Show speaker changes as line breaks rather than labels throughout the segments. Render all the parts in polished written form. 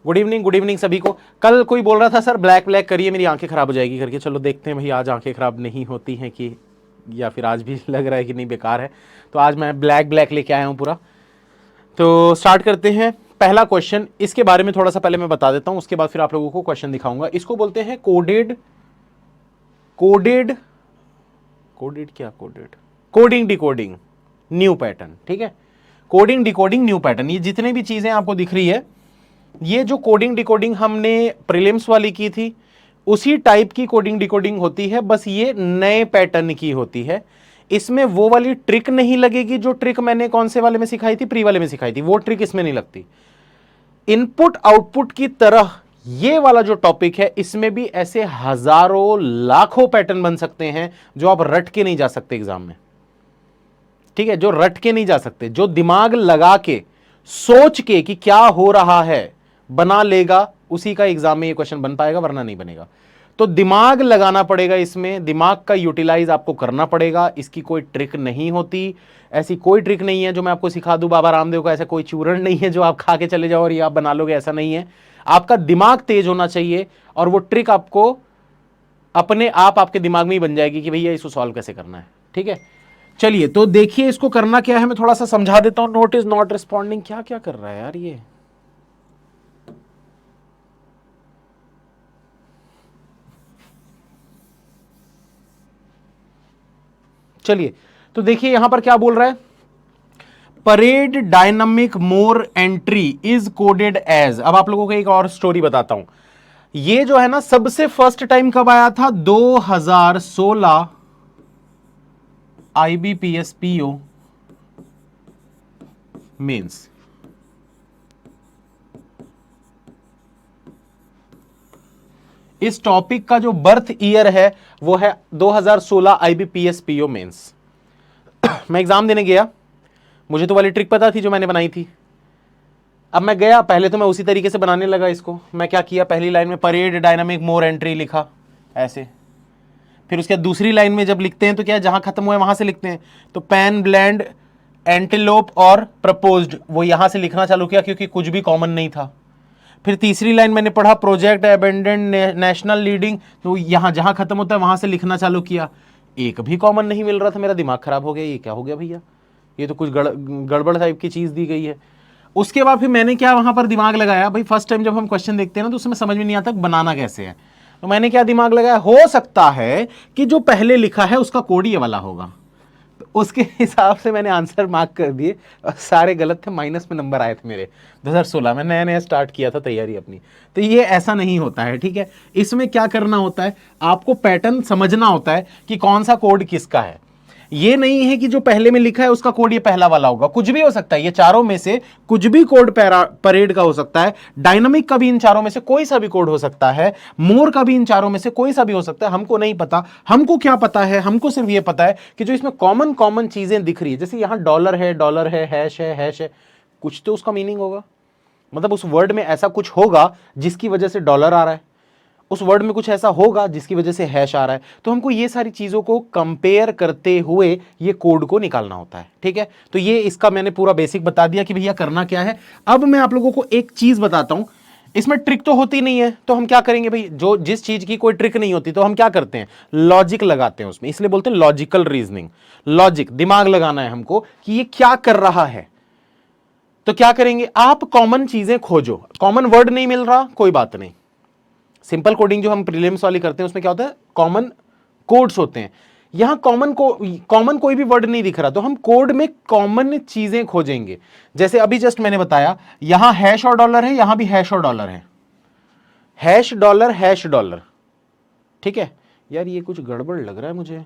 Good evening सभी को। कल कोई बोल रहा था सर ब्लैक ब्लैक करिए मेरी आंखें खराब हो जाएगी करके, चलो देखते हैं भाई आज आंखें खराब नहीं होती हैं कि या फिर आज भी लग रहा है कि नहीं बेकार है। तो आज मैं ब्लैक ब्लैक लेके आया हूँ पूरा। तो स्टार्ट करते हैं। पहला क्वेश्चन, इसके बारे में थोड़ा सा पहले मैं बता देता हूँ, उसके बाद फिर आप लोगों को क्वेश्चन दिखाऊंगा। इसको बोलते हैं कोडेड कोडेड कोडेड क्या coded coding decoding new pattern. ठीक है, कोडिंग डिकोडिंग न्यू पैटर्न। ये जितने भी चीजें आपको दिख रही है, ये जो कोडिंग डिकोडिंग हमने प्रीलिम्स वाली की थी उसी टाइप की कोडिंग डिकोडिंग होती है, बस ये नए पैटर्न की होती है। इसमें वो वाली ट्रिक नहीं लगेगी जो ट्रिक मैंने कौन से वाले में सिखाई थी, प्री वाले में सिखाई थी, वो ट्रिक इसमें नहीं लगती। इनपुट आउटपुट की तरह ये वाला जो टॉपिक है, इसमें भी ऐसे हजारों लाखों पैटर्न बन सकते हैं जो आप रट के नहीं जा सकते एग्जाम में। ठीक है, जो रट के नहीं जा सकते, जो दिमाग लगा के सोच के कि क्या हो रहा है बना लेगा, उसी का एग्जाम में ये क्वेश्चन बन पाएगा, वरना नहीं बनेगा। तो दिमाग लगाना पड़ेगा, इसमें दिमाग का यूटिलाइज आपको करना पड़ेगा। इसकी कोई ट्रिक नहीं होती, ऐसी कोई ट्रिक नहीं है जो मैं आपको सिखा दूं बाबा रामदेव का, ऐसा कोई चूरण नहीं है जो आप खा के चले जाओ और ये आप बना लोगे, ऐसा नहीं है। आपका दिमाग तेज होना चाहिए और वो ट्रिक आपको अपने आप आपके दिमाग में ही बन जाएगी कि भैया इसको सॉल्व कैसे करना है। ठीक है, चलिए तो देखिए इसको करना क्या है, मैं थोड़ा सा समझा देता हूं। नोट इज नॉट रिस्पॉन्डिंग, क्या क्या कर रहा है यार ये। चलिए तो देखिए यहां पर क्या बोल रहा है, parade dynamic more entry is coded as. अब आप लोगों को एक और स्टोरी बताता हूं। ये जो है ना, सबसे फर्स्ट टाइम कब आया था, 2016 IBPS PO मेंस। इस टॉपिक का जो बर्थ ईयर है वो है 2016 IBPS PO मेंस। मैं एग्जाम देने गया, मुझे तो वाली ट्रिक पता थी जो मैंने बनाई थी। अब मैं गया, पहले तो मैं उसी तरीके से बनाने लगा इसको। मैं क्या किया, पहली लाइन में परेड डायनामिक मोर एंट्री लिखा ऐसे। फिर उसके दूसरी लाइन में जब लिखते हैं तो क्या, जहां खत्म हुआ है वहां से लिखते हैं। तो पैन ब्लैंड एंटीलोप और प्रपोज्ड, वो यहां से लिखना चालू किया क्योंकि कुछ भी कॉमन नहीं था। फिर तीसरी लाइन मैंने पढ़ा प्रोजेक्ट अबेंडेंड नेशनल लीडिंग, तो यहां जहां खत्म होता है वहां से लिखना चालू किया। एक भी कॉमन नहीं मिल रहा था, मेरा दिमाग खराब हो गया, ये क्या हो गया भैया, ये तो कुछ गड़बड़ टाइप की चीज दी गई है। उसके बाद फिर मैंने क्या वहां पर दिमाग लगाया, भाई फर्स्ट टाइम जब हम क्वेश्चन देखते हैं ना तो उसमें समझ में नहीं आता बनाना कैसे है। तो मैंने क्या दिमाग लगाया, हो सकता है कि जो पहले लिखा है उसका कोड ये वाला होगा। तो उसके हिसाब से मैंने आंसर मार्क कर दिए और सारे गलत थे, माइनस में नंबर आए थे मेरे। 2016 में नया नया स्टार्ट किया था तैयारी अपनी। तो ये ऐसा नहीं होता है, ठीक है। इसमें क्या करना होता है, आपको पैटर्न समझना होता है कि कौन सा कोड किसका है। ये नहीं है कि जो पहले में लिखा है उसका कोड ये पहला वाला होगा, कुछ भी हो सकता है। ये चारों में से कुछ भी कोड परेड का हो सकता है, डायनामिक का भी इन चारों में से कोई सा भी कोड हो सकता है, मोर का भी इन चारों में से कोई सा भी हो सकता है। हमको नहीं पता, हमको क्या पता है, हमको सिर्फ ये पता है कि जो इसमें कॉमन कॉमन चीजें दिख रही है, जैसे यहां डॉलर है, हैश है, कुछ तो उसका मीनिंग होगा। मतलब उस वर्ड में ऐसा कुछ होगा जिसकी वजह से डॉलर आ रहा है, उस वर्ड में कुछ ऐसा होगा जिसकी वजह से हैश आ रहा है। तो हमको ये सारी चीजों को कंपेयर करते हुए ये कोड को निकालना होता है, ठीक है। तो ये इसका मैंने पूरा बेसिक बता दिया कि भैया करना क्या है। अब मैं आप लोगों को एक चीज बताता हूं, इसमें ट्रिक तो होती नहीं है, तो हम क्या करेंगे भाई, जो जिस चीज की कोई ट्रिक नहीं होती तो हम क्या करते हैं, लॉजिक लगाते हैं उसमें। इसलिए बोलते हैं लॉजिकल रीजनिंग। लॉजिक, दिमाग लगाना है हमको कि ये क्या कर रहा है। तो क्या करेंगे, आप कॉमन चीजें खोजो। कॉमन वर्ड नहीं मिल रहा, कोई बात नहीं। सिंपल कोडिंग जो हम प्रीलिम्स वाली करते हैं उसमें क्या होता है, कॉमन कोड्स होते हैं। यहां कॉमन कोई भी वर्ड नहीं दिख रहा, तो हम कोड में कॉमन चीजें खोजेंगे। जैसे अभी जस्ट मैंने बताया, यहां हैश और डॉलर है, यहां भी हैश और डॉलर है, हैश डॉलर, ठीक है। यार ये कुछ गड़बड़ लग रहा है मुझे।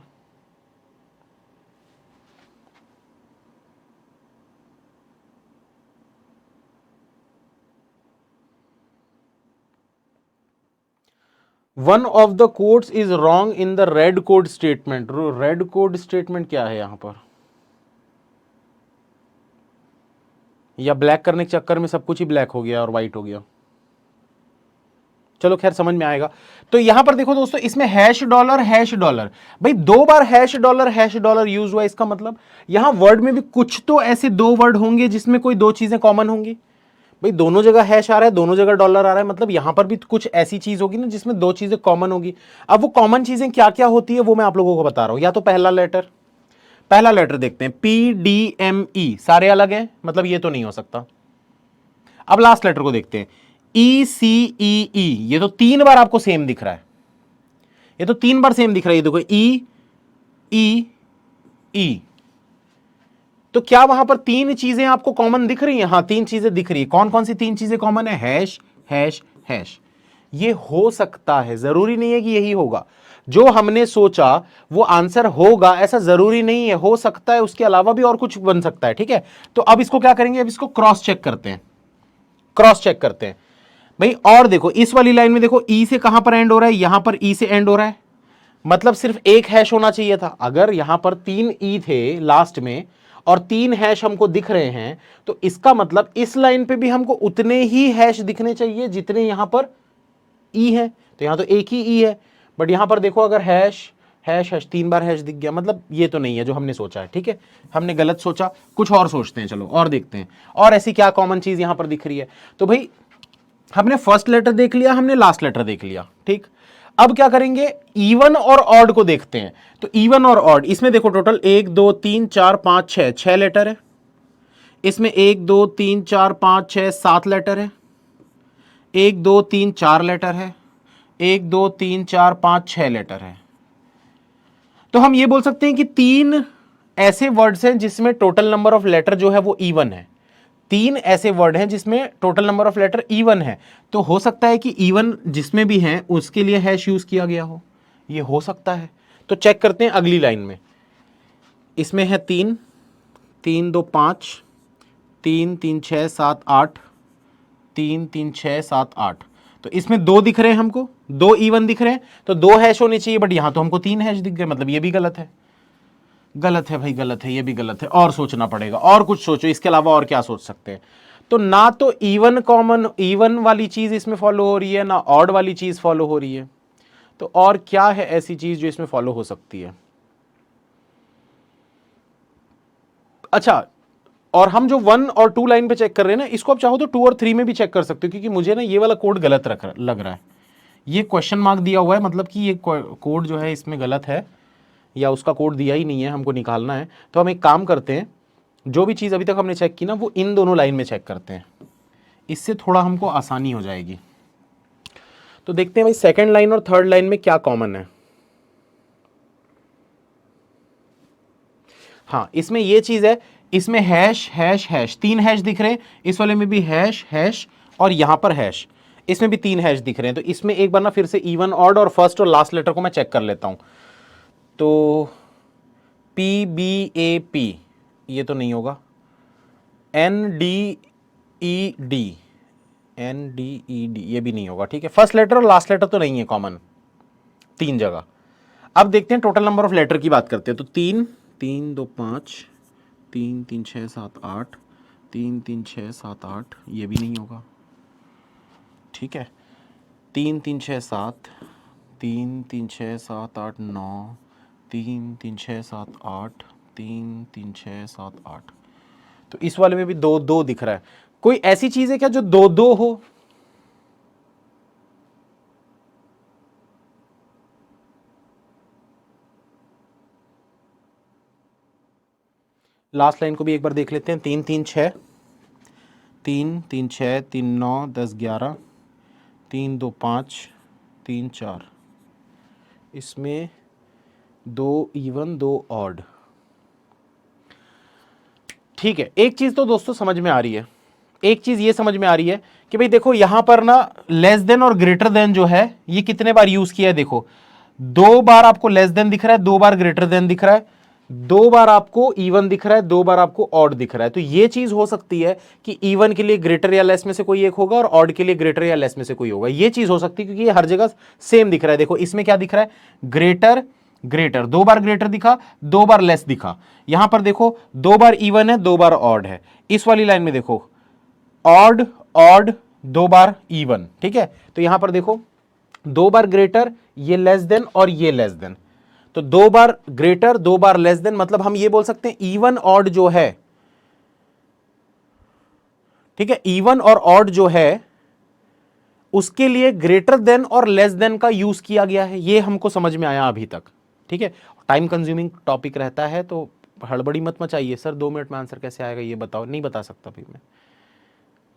One of the codes is wrong in the red code statement. Red code statement क्या है यहां पर, या ब्लैक करने के चक्कर में सब कुछ ही ब्लैक हो गया और व्हाइट हो गया। चलो खैर समझ में आएगा। तो यहां पर देखो दोस्तों, इसमें हैश डॉलर, भाई 2 बार हैश डॉलर यूज हुआ। इसका मतलब यहां वर्ड में भी कुछ तो ऐसे 2 वर्ड होंगे जिसमें कोई 2 चीजें कॉमन होंगी। भाई दोनों जगह हैश आ रहा है, दोनों जगह डॉलर आ रहा है, मतलब यहां पर भी कुछ ऐसी चीज होगी ना जिसमें दो चीजें कॉमन होगी। अब वो कॉमन चीजें क्या क्या होती है वो मैं आप लोगों को बता रहा हूं। या तो पहला लेटर देखते हैं, PDME, सारे अलग हैं, मतलब ये तो नहीं हो सकता। अब लास्ट लेटर को देखते हैं, ECEE, ये तो 3 बार आपको सेम दिख रहा है, ये तो 3 बार सेम दिख रहा है, ये देखो E, तो क्या वहां पर 3 चीजें आपको कॉमन दिख रही हैं? हाँ, 3 चीजें दिख रही है। कौन कौन सी 3 चीजें कॉमन है? Hash hash hash. ये हो सकता है, जरूरी नहीं है कि यही होगा। जो हमने सोचा वो आंसर होगा ऐसा जरूरी नहीं है, हो सकता है उसके अलावा भी और कुछ बन सकता है। ठीक है, तो अब इसको क्या करेंगे, अब इसको क्रॉस चेक करते हैं भाई। और देखो इस वाली लाइन में देखो, ई से कहां पर एंड हो रहा है? यहां पर ई से एंड हो रहा है, मतलब सिर्फ एक हैश होना चाहिए था। अगर यहां पर 3 ई थे लास्ट में और 3 हैश हमको दिख रहे हैं, तो इसका मतलब इस लाइन पे भी हमको उतने ही हैश दिखने चाहिए जितने यहां पर ई है। तो यहां तो एक ही ई है, बट यहां पर देखो अगर हैश हैश हैश 3 बार हैश दिख गया, मतलब ये तो नहीं है जो हमने सोचा है। ठीक है, हमने गलत सोचा, कुछ और सोचते हैं। चलो और देखते हैं और ऐसी क्या कॉमन चीज यहां पर दिख रही है। तो भाई हमने फर्स्ट लेटर देख लिया, हमने लास्ट लेटर देख लिया। ठीक, अब क्या करेंगे, इवन और ऑड को देखते हैं। तो इवन और ऑड, इसमें देखो टोटल 1 2 3 4 5 6, 6 लेटर है। इसमें 1 2 3 4 5 6 7 लेटर है। 1 2 3 4 लेटर है। 1 2 3 4 5 6 लेटर है। तो हम ये बोल सकते हैं कि 3 ऐसे वर्ड्स हैं जिसमें टोटल नंबर ऑफ लेटर जो है वो इवन है। 3 ऐसे वर्ड हैं जिसमें total number of letter even है। तो हो सकता है कि इवन जिसमें भी हैं उसके लिए हैश यूज किया गया हो, ये हो सकता है। तो चेक करते हैं अगली लाइन में, इसमें है 3 3 2 5 3 3 6 7 8 3 3 6 7 8। तो इसमें 2 दिख रहे हैं हमको, 2 इवन दिख रहे हैं, तो 2 हैश होने चाहिए, बट यहां तो हमको 3 हैश दिख गए, मतलब ये भी गलत है। गलत है भाई, गलत है, ये भी गलत है। और सोचना पड़ेगा, और कुछ सोचो, इसके अलावा और क्या सोच सकते हैं। तो ना तो इवन वाली चीज इसमें फॉलो हो रही है, ना ऑड वाली चीज फॉलो हो रही है। तो और क्या है ऐसी चीज जो इसमें फॉलो हो सकती है? अच्छा, और हम जो 1 और 2 लाइन पे चेक कर रहे हैं ना, इसको आप चाहो तो 2 और 3 में भी चेक कर सकते हो, क्योंकि मुझे ना ये वाला कोड गलत लग रहा है। ये क्वेश्चन मार्क दिया हुआ है, मतलब कि ये कोड जो है इसमें गलत है, या उसका कोड दिया ही नहीं है, हमको निकालना है। तो हम एक काम करते हैं, जो भी चीज़ अभी तक हमने चेक की ना वो इन दोनों लाइन में चेक करते हैं, इससे थोड़ा हमको आसानी हो जाएगी। तो देखते हैं भाई सेकंड लाइन और थर्ड लाइन में क्या कॉमन है। हाँ, इसमें ये चीज़ है, इसमें हैश हैश हैश 3 हैश दिख रहे हैं, इस वाले में भी हैश हैश और यहां पर हैश, इसमें भी 3 हैश दिख रहे हैं। तो इसमें एक बार ना फिर से इवन ऑड और फर्स्ट और लास्ट लेटर को मैं चेक कर लेता हूं। तो PBAP ये तो नहीं होगा, NDED ये भी नहीं होगा। ठीक है, फर्स्ट लेटर और लास्ट लेटर तो नहीं है कॉमन 3 जगह। अब देखते हैं टोटल नंबर ऑफ लेटर की बात करते हैं। तो 3 3 2 5 3 3 6 7 8 3 3 6 7 8, ये भी नहीं होगा। ठीक है, 3 3 6 7 3 3 6 7 8 9 3 3 6 7 8 3 3 6 7 8। तो इस वाले में भी 2 2 दिख रहा है। कोई ऐसी चीज है क्या जो 2 2 हो? लास्ट लाइन को भी एक बार देख लेते हैं। 3 3 6 3 3 6 3 9 10 11 3 2 5 3 4, इसमें 2 इवन 2 ऑड। ठीक है, एक चीज तो दोस्तों समझ में आ रही है, एक चीज ये समझ में आ रही है कि भाई देखो यहां पर ना लेस देन और ग्रेटर देन जो है ये कितने बार यूज किया है। देखो 2 बार आपको लेस देन दिख रहा है, 2 बार ग्रेटर देन दिख रहा है, 2 बार आपको इवन दिख रहा है, 2 बार आपको ऑड दिख रहा है। तो ये चीज हो सकती है कि इवन के लिए ग्रेटर या लेस में से कोई एक होगा और ऑड के लिए ग्रेटर या लेस में से कोई होगा। ये चीज हो सकती है क्योंकि ये हर जगह सेम दिख रहा है। देखो इसमें क्या दिख रहा है, ग्रेटर ग्रेटर, 2 बार ग्रेटर दिखा, 2 बार लेस दिखा। यहां पर देखो 2 बार इवन है, 2 बार ऑड है। इस वाली लाइन में देखो ऑड ऑड, 2 बार इवन। ठीक है, तो यहां पर देखो 2 बार ग्रेटर, ये लेस देन और ये लेस देन। तो 2 बार ग्रेटर 2 बार लेस देन, मतलब हम ये बोल सकते हैं इवन ऑड जो है ठीक है, इवन और ऑड जो है उसके लिए ग्रेटर देन और लेस देन का यूज किया गया है, ये हमको समझ में आया अभी तक। ठीक है, टाइम कंज्यूमिंग टॉपिक रहता है तो हड़बड़ी मत मचाइए, सर 2 मिनट में आंसर कैसे आएगा ये बताओ, नहीं बता सकता फिर मैं,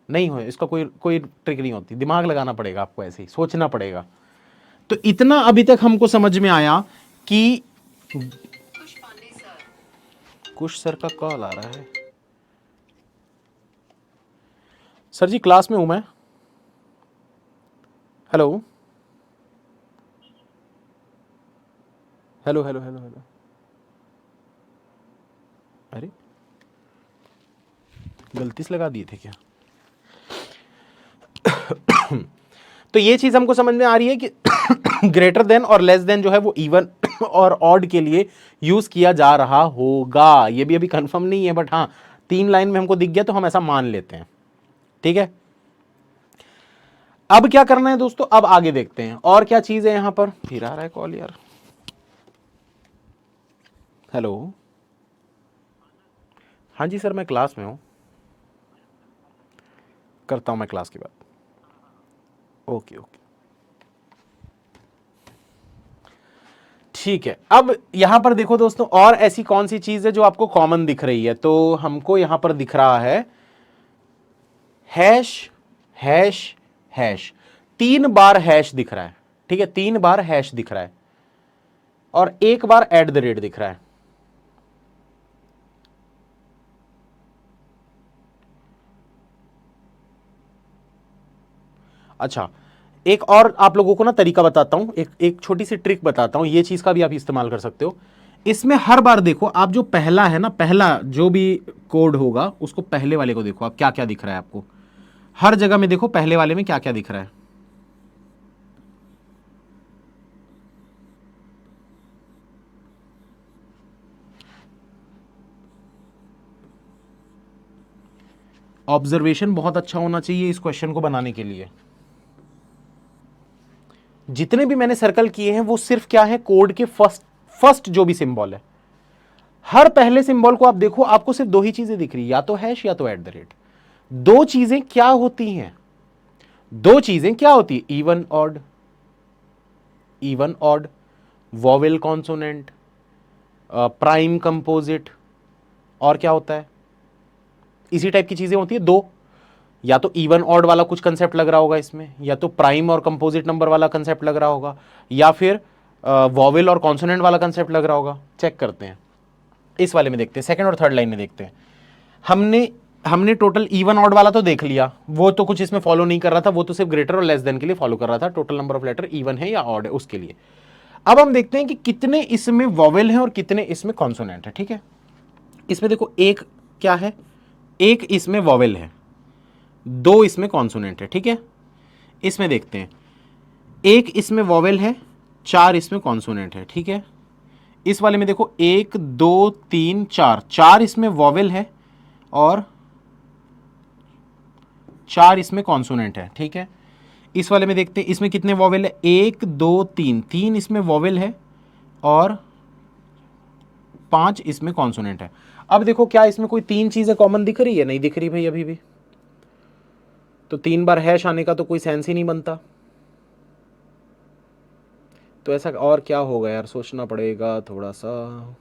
नहीं हो इसका कोई कोई ट्रिक नहीं होती, दिमाग लगाना पड़ेगा आपको, ऐसे ही सोचना पड़ेगा। तो इतना अभी तक हमको समझ में आया कि कुछ सर का कॉल आ रहा है। सर जी क्लास में हूं मैं। Hello hello hello hello hello, अरे गलती से लगा दिए थे क्या? तो ये चीज हमको समझ में आ रही है कि ग्रेटर देन और लेस देन जो है वो इवन और ऑड के लिए यूज किया जा रहा होगा। ये भी अभी कंफर्म नहीं है, बट हाँ 3 लाइन में हमको दिख गया तो हम ऐसा मान लेते हैं। ठीक है, अब क्या करना है दोस्तों, अब आगे देखते हैं और क्या चीज है यहां पर। फिर आ रहा है कॉल यार। हेलो, हाँ जी सर मैं क्लास में हूं, करता हूं मैं क्लास के बाद। ओके ओके ठीक है। अब यहां पर देखो दोस्तों, और ऐसी कौन सी चीज है जो आपको कॉमन दिख रही है, तो हमको यहां पर दिख रहा है हैश हैश हैश, 3 बार हैश दिख रहा है। ठीक है, 3 बार हैश दिख रहा है और 1 बार एट द रेट दिख रहा है। अच्छा, एक और आप लोगों को ना तरीका बताता हूं, एक छोटी सी ट्रिक बताता हूं, ये चीज का भी आप इस्तेमाल कर सकते हो। इसमें हर बार देखो आप, जो पहला है ना, पहला जो भी कोड होगा उसको पहले वाले को देखो आप क्या क्या दिख रहा है आपको, हर जगह में देखो पहले वाले में क्या क्या दिख रहा है। ऑब्जर्वेशन बहुत अच्छा होना चाहिए इस क्वेश्चन को बनाने के लिए। जितने भी मैंने सर्कल किए हैं वो सिर्फ क्या है, कोड के फर्स्ट फर्स्ट जो भी सिंबल है, हर पहले सिंबल को आप देखो, आपको सिर्फ 2 ही चीजें दिख रही है, या तो हैश या तो एट द रेट। 2 चीजें क्या होती हैं, 2 चीजें क्या होती है, even odd, even odd, vowel consonant, prime composite, और क्या होता है, इसी टाइप की चीजें होती है 2। या तो इवन ऑड वाला कुछ कंसेप्ट लग रहा होगा इसमें, या तो प्राइम और कंपोजिट नंबर वाला कंसेप्ट लग रहा होगा, या फिर वॉवेल और कॉन्सोनेंट वाला कंसेप्ट लग रहा होगा। चेक करते हैं, इस वाले में देखते हैं, सेकंड और थर्ड लाइन में देखते हैं। हमने हमने टोटल इवन ऑड वाला तो देख लिया, वो तो कुछ इसमें फॉलो नहीं कर रहा था, वो तो सिर्फ ग्रेटर और लेस देन के लिए फॉलो कर रहा था, total number of letter even है या ऑड है उसके लिए। अब हम देखते हैं कि कितने इसमें वॉवेल हैं और कितने इसमें कॉन्सोनेंट है। ठीक है, इसमें देखो एक क्या है, एक इसमें वॉवेल है, 2 इसमें कॉन्सोनेंट है। ठीक है, इसमें देखते हैं, एक इसमें वॉवेल है, 4 इसमें कॉन्सोनेंट है। ठीक है, इस वाले में देखो 1 2 3 4, 4 इसमें वॉवेल है और 4 इसमें कॉन्सोनेंट है। ठीक है, इस वाले में देखते हैं इसमें कितने वॉवेल है, 1 2 3, 3 इसमें वॉवेल है और 5 इसमें कॉन्सोनेंट है। अब देखो क्या इसमें कोई 3 चीजें कॉमन दिख रही है, नहीं दिख रही भाई अभी भी, तो 3 बार हैश आने का तो कोई सेंस ही नहीं बनता। तो ऐसा और क्या होगा यार, सोचना पड़ेगा थोड़ा सा।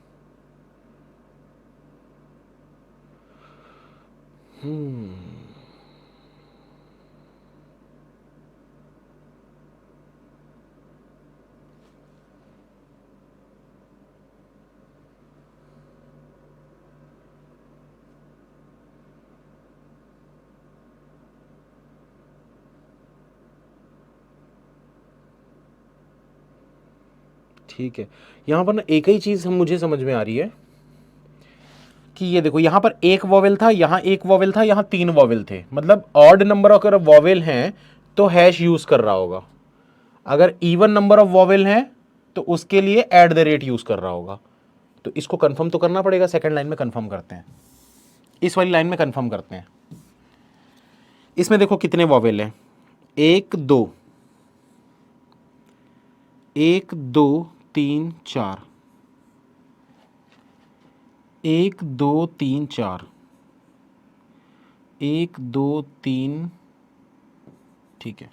ठीक है, यहां पर ना एक ही चीज हम मुझे समझ में आ रही है कि ये देखो यहां पर एक वॉवेल था, यहां एक वॉवेल था, यहां 3 वॉवेल थे, मतलब ऑड नंबर अगर वॉवेल हैं तो हैश यूज कर रहा होगा, अगर इवन नंबर ऑफ वॉवेल हैं तो उसके लिए एट द रेट यूज कर रहा होगा। तो इसको कंफर्म तो करना पड़ेगा, सेकंड लाइन में कंफर्म करते हैं, इस वाली लाइन में कंफर्म करते हैं। इसमें देखो कितने वॉवेल हैं, 1 2, 1 2 3 4, 1 2 3 4, 1 2 3, ठीक है।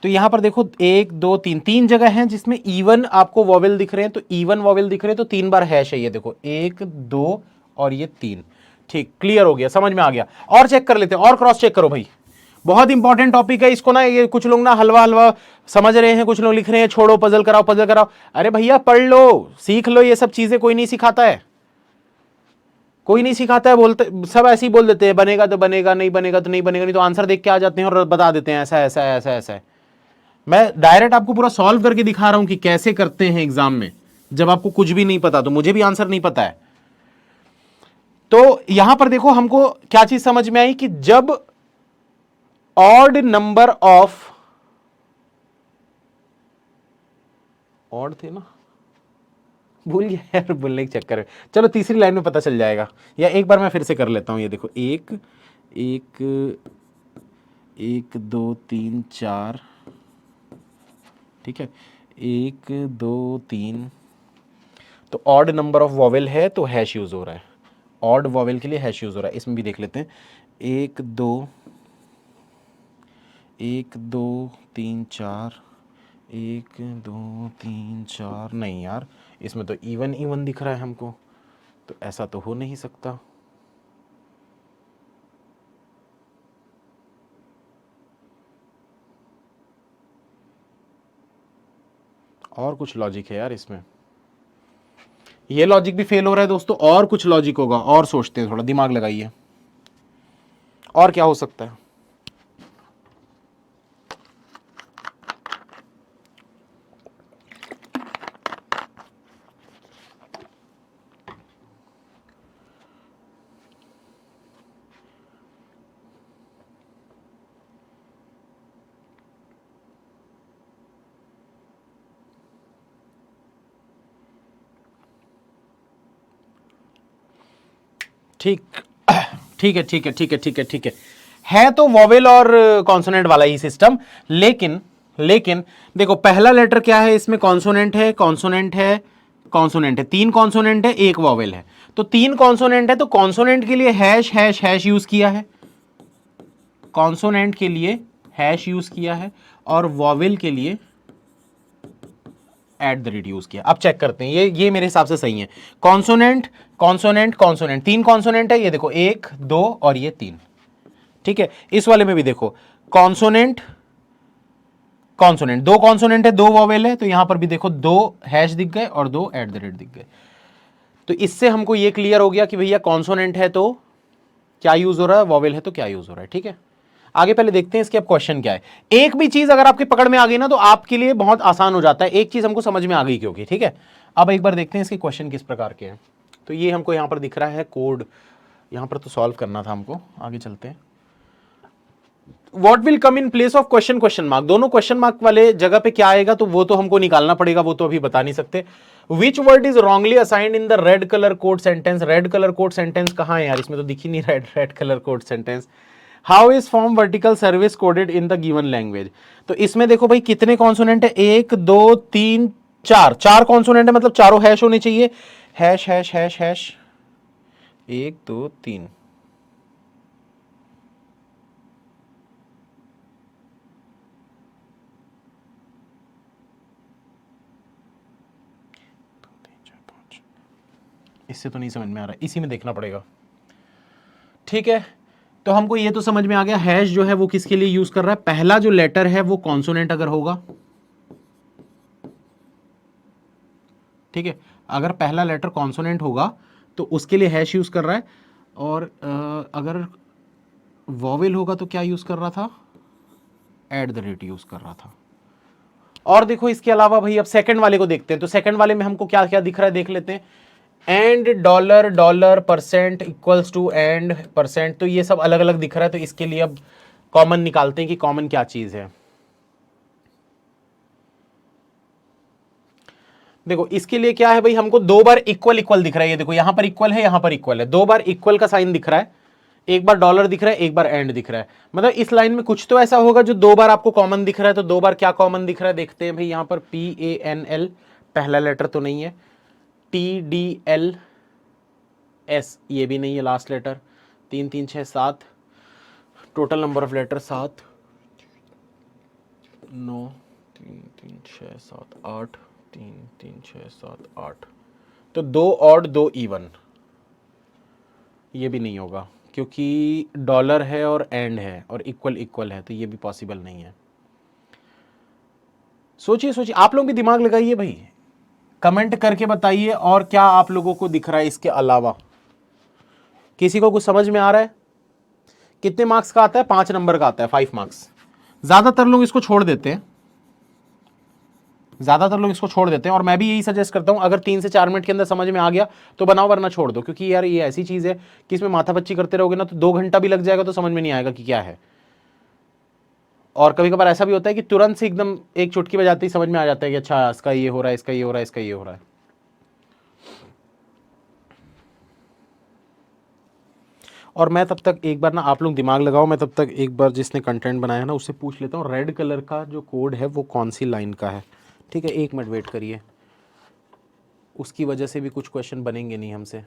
तो यहां पर देखो 1 2 3, 3 जगह हैं जिसमें इवन आपको वॉवेल दिख रहे हैं, तो इवन वॉवेल दिख रहे हैं, तो 3 बार हैश है। ये देखो 1 2 और ये 3। ठीक, क्लियर हो गया, समझ में आ गया। और चेक कर लेते हैं, और क्रॉस चेक करो भाई, बहुत इंपॉर्टेंट टॉपिक है। इसको ना ये कुछ लोग ना हलवा हलवा समझ रहे हैं, कुछ लोग लिख रहे हैं छोड़ो पजल कराओ पजल कराओ। अरे भैया पढ़ लो, सीख लो, ये सब चीजें कोई नहीं सिखाता है, कोई नहीं सिखाता है। बोलते सब ऐसे ही बोल देते हैं, बनेगा तो बनेगा, नहीं बनेगा तो नहीं बनेगा, नहीं तो आंसर देख के आ जाते हैं और बता देते हैं ऐसा ऐसा ऐसा ऐसा है। मैं डायरेक्ट आपको पूरा सॉल्व करके दिखा रहा हूं कि कैसे करते हैं एग्जाम में, जब आपको कुछ भी नहीं पता। तो मुझे भी आंसर नहीं पता है। तो यहां पर देखो हमको क्या चीज समझ में आई कि जब ऑड नंबर ऑफ, ऑड थे ना, भूल गया यार बोलने के चक्कर में। चलो तीसरी लाइन में पता चल जाएगा, या एक बार मैं फिर से कर लेता हूं। ये देखो 1 1 1 2 3 4, ठीक है, 1 2 3। तो ऑड नंबर ऑफ वॉवेल है तो हैश यूज हो रहा है, ऑड वॉवेल के लिए हैश यूज हो रहा है। इसमें भी देख लेते हैं, 1 2 1 2 3 4, 1 2 3 4। नहीं यार, इसमें तो इवन इवन दिख रहा है हमको, तो ऐसा तो हो नहीं सकता। और कुछ लॉजिक है यार इसमें, ये लॉजिक भी फेल हो रहा है दोस्तों। और कुछ लॉजिक होगा, और सोचते हैं, थोड़ा दिमाग लगाइए, और क्या हो सकता है। ठीक ठीक है ठीक है ठीक है ठीक है ठीक है तो वॉवेल और कॉन्सोनेंट वाला ही सिस्टम। लेकिन लेकिन देखो पहला लेटर क्या है इसमें, कॉन्सोनेंट है, कॉन्सोनेंट है, कॉन्सोनेंट है, 3 कॉन्सोनेंट है, 1 वॉवेल है। तो 3 कॉन्सोनेंट है, तो कॉन्सोनेंट के लिए हैश हैश हैश यूज किया है, कॉन्सोनेंट के लिए हैश यूज किया है, और वॉवेल के लिए एट द रेट यूज किया। अब चेक करते हैं, ये मेरे हिसाब से सही है। कॉन्सोनेंट कॉन्सोनेंट कॉन्सोनेंट, 3 कॉन्सोनेंट है, ये देखो 1 2 और ये 3, ठीक है। इस वाले में भी देखो कॉन्सोनेंट कॉन्सोनेंट, 2 कॉन्सोनेंट है, 2 वॉवेल है, तो यहां पर भी देखो 2 हैश दिख गए और 2 एट द रेट दिख गए। तो इससे हमको ये क्लियर हो गया कि भैया कॉन्सोनेंट है तो क्या यूज हो रहा है, वॉवेल है तो क्या यूज हो रहा है, ठीक है। आगे पहले देखते हैं इसके अब क्वेश्चन क्या है। एक भी चीज अगर आपकी पकड़ में आ गई ना तो आपके लिए बहुत आसान हो जाता है, एक चीज हमको समझ में आ गई क्योंकि, ठीक है। अब एक बार देखते हैं इसके क्वेश्चन किस प्रकार के हैं। तो ये हमको यहां पर दिख रहा है कोड, यहां पर तो सॉल्व करना था हमको। आगे चलते हैं। What will come in place of question question mark, दोनों क्वेश्चन मार्क वाले जगह पे क्या आएगा तो वो तो हमको निकालना पड़ेगा, वो तो अभी बता नहीं सकते। Which word is wrongly assigned in the red colour code sentence, red colour code sentence कहां है यार, इसमें तो दिख ही नहीं red colour code sentence. How is form vertical service coded in the given language. तो इसमें देखो भाई कितने कॉन्सोनेंट है, 1 2 3 4, 4 कॉन्सोनेंट है, मतलब चारों हैश होने चाहिए, हैश हैश हैश हैश 1 2 3। इससे तो नहीं समझ में आ रहा, इसी में देखना पड़ेगा, ठीक है। तो हमको ये तो समझ में आ गया हैश जो है वो किसके लिए यूज कर रहा है, पहला जो लेटर है वो कॉन्सोनेंट अगर होगा, ठीक है, अगर पहला लेटर कॉन्सोनेंट होगा तो उसके लिए हैश यूज कर रहा है। और अगर वॉवेल होगा तो क्या यूज कर रहा था, एट द रेट यूज कर रहा था। और देखो इसके अलावा भाई अब सेकंड वाले को देखते हैं। तो सेकंड वाले में हमको क्या क्या दिख रहा है देख लेते हैं। And dollar dollar percent equals to and percent, तो ये सब अलग अलग दिख रहा है। तो इसके लिए अब कॉमन निकालते हैं कि कॉमन क्या चीज है। देखो इसके लिए क्या है भाई, हमको 2 बार इक्वल इक्वल दिख रहा है, ये देखो यहां पर इक्वल है, यहां पर इक्वल है, 2 बार इक्वल का साइन दिख रहा है, एक बार डॉलर दिख रहा है, एक बार एंड दिख रहा है। मतलब इस लाइन में कुछ तो ऐसा होगा जो 2 बार आपको कॉमन दिख रहा है। तो 2 बार क्या कॉमन दिख रहा है देखते हैं भाई। यहां पर PANL पहला लेटर तो नहीं है, TDLS ये भी नहीं है last letter, 3 3 6 7, total number of letter 7, 9, 3, 3, 6, 7, 8, 3, 3, 6, 7, 8। तो 2 ऑड 2 इवन, ये भी नहीं होगा क्योंकि डॉलर है और एंड है और इक्वल इक्वल है, तो ये भी पॉसिबल नहीं है। सोचिए सोचिए, आप लोग भी दिमाग लगाइए भाई, कमेंट करके बताइए और क्या आप लोगों को दिख रहा है इसके अलावा। किसी को कुछ समझ में आ रहा है? कितने मार्क्स का आता है? 5 नंबर का आता है, 5 मार्क्स। ज्यादातर लोग इसको छोड़ देते हैं, ज्यादातर लोग इसको छोड़ देते हैं, और मैं भी यही सजेस्ट करता हूं, अगर 3 से 4 मिनट के अंदर समझ में आ गया तो बनाओ, वरना छोड़ दो, क्योंकि यार ये ऐसी चीज है कि इसमें माथापच्ची करते रहोगे ना तो 2 घंटा भी लग जाएगा तो समझ में नहीं आएगा कि क्या है। और कभी कभार ऐसा भी होता है कि तुरंत से एकदम एक चुटकी बजाते ही समझ में आ जाता है कि अच्छा इसका ये हो रहा है, इसका ये हो रहा है, इसका ये हो रहा है। और मैं तब तक एक बार ना, आप लोग दिमाग लगाओ, मैं तब तक एक बार जिसने कंटेंट बनाया ना उससे पूछ लेता हूँ रेड कलर का जो कोड है वो कौन सी लाइन का है। ठीक है, 1 मिनट वेट करिए, उसकी वजह से भी कुछ क्वेश्चन बनेंगे नहीं हमसे।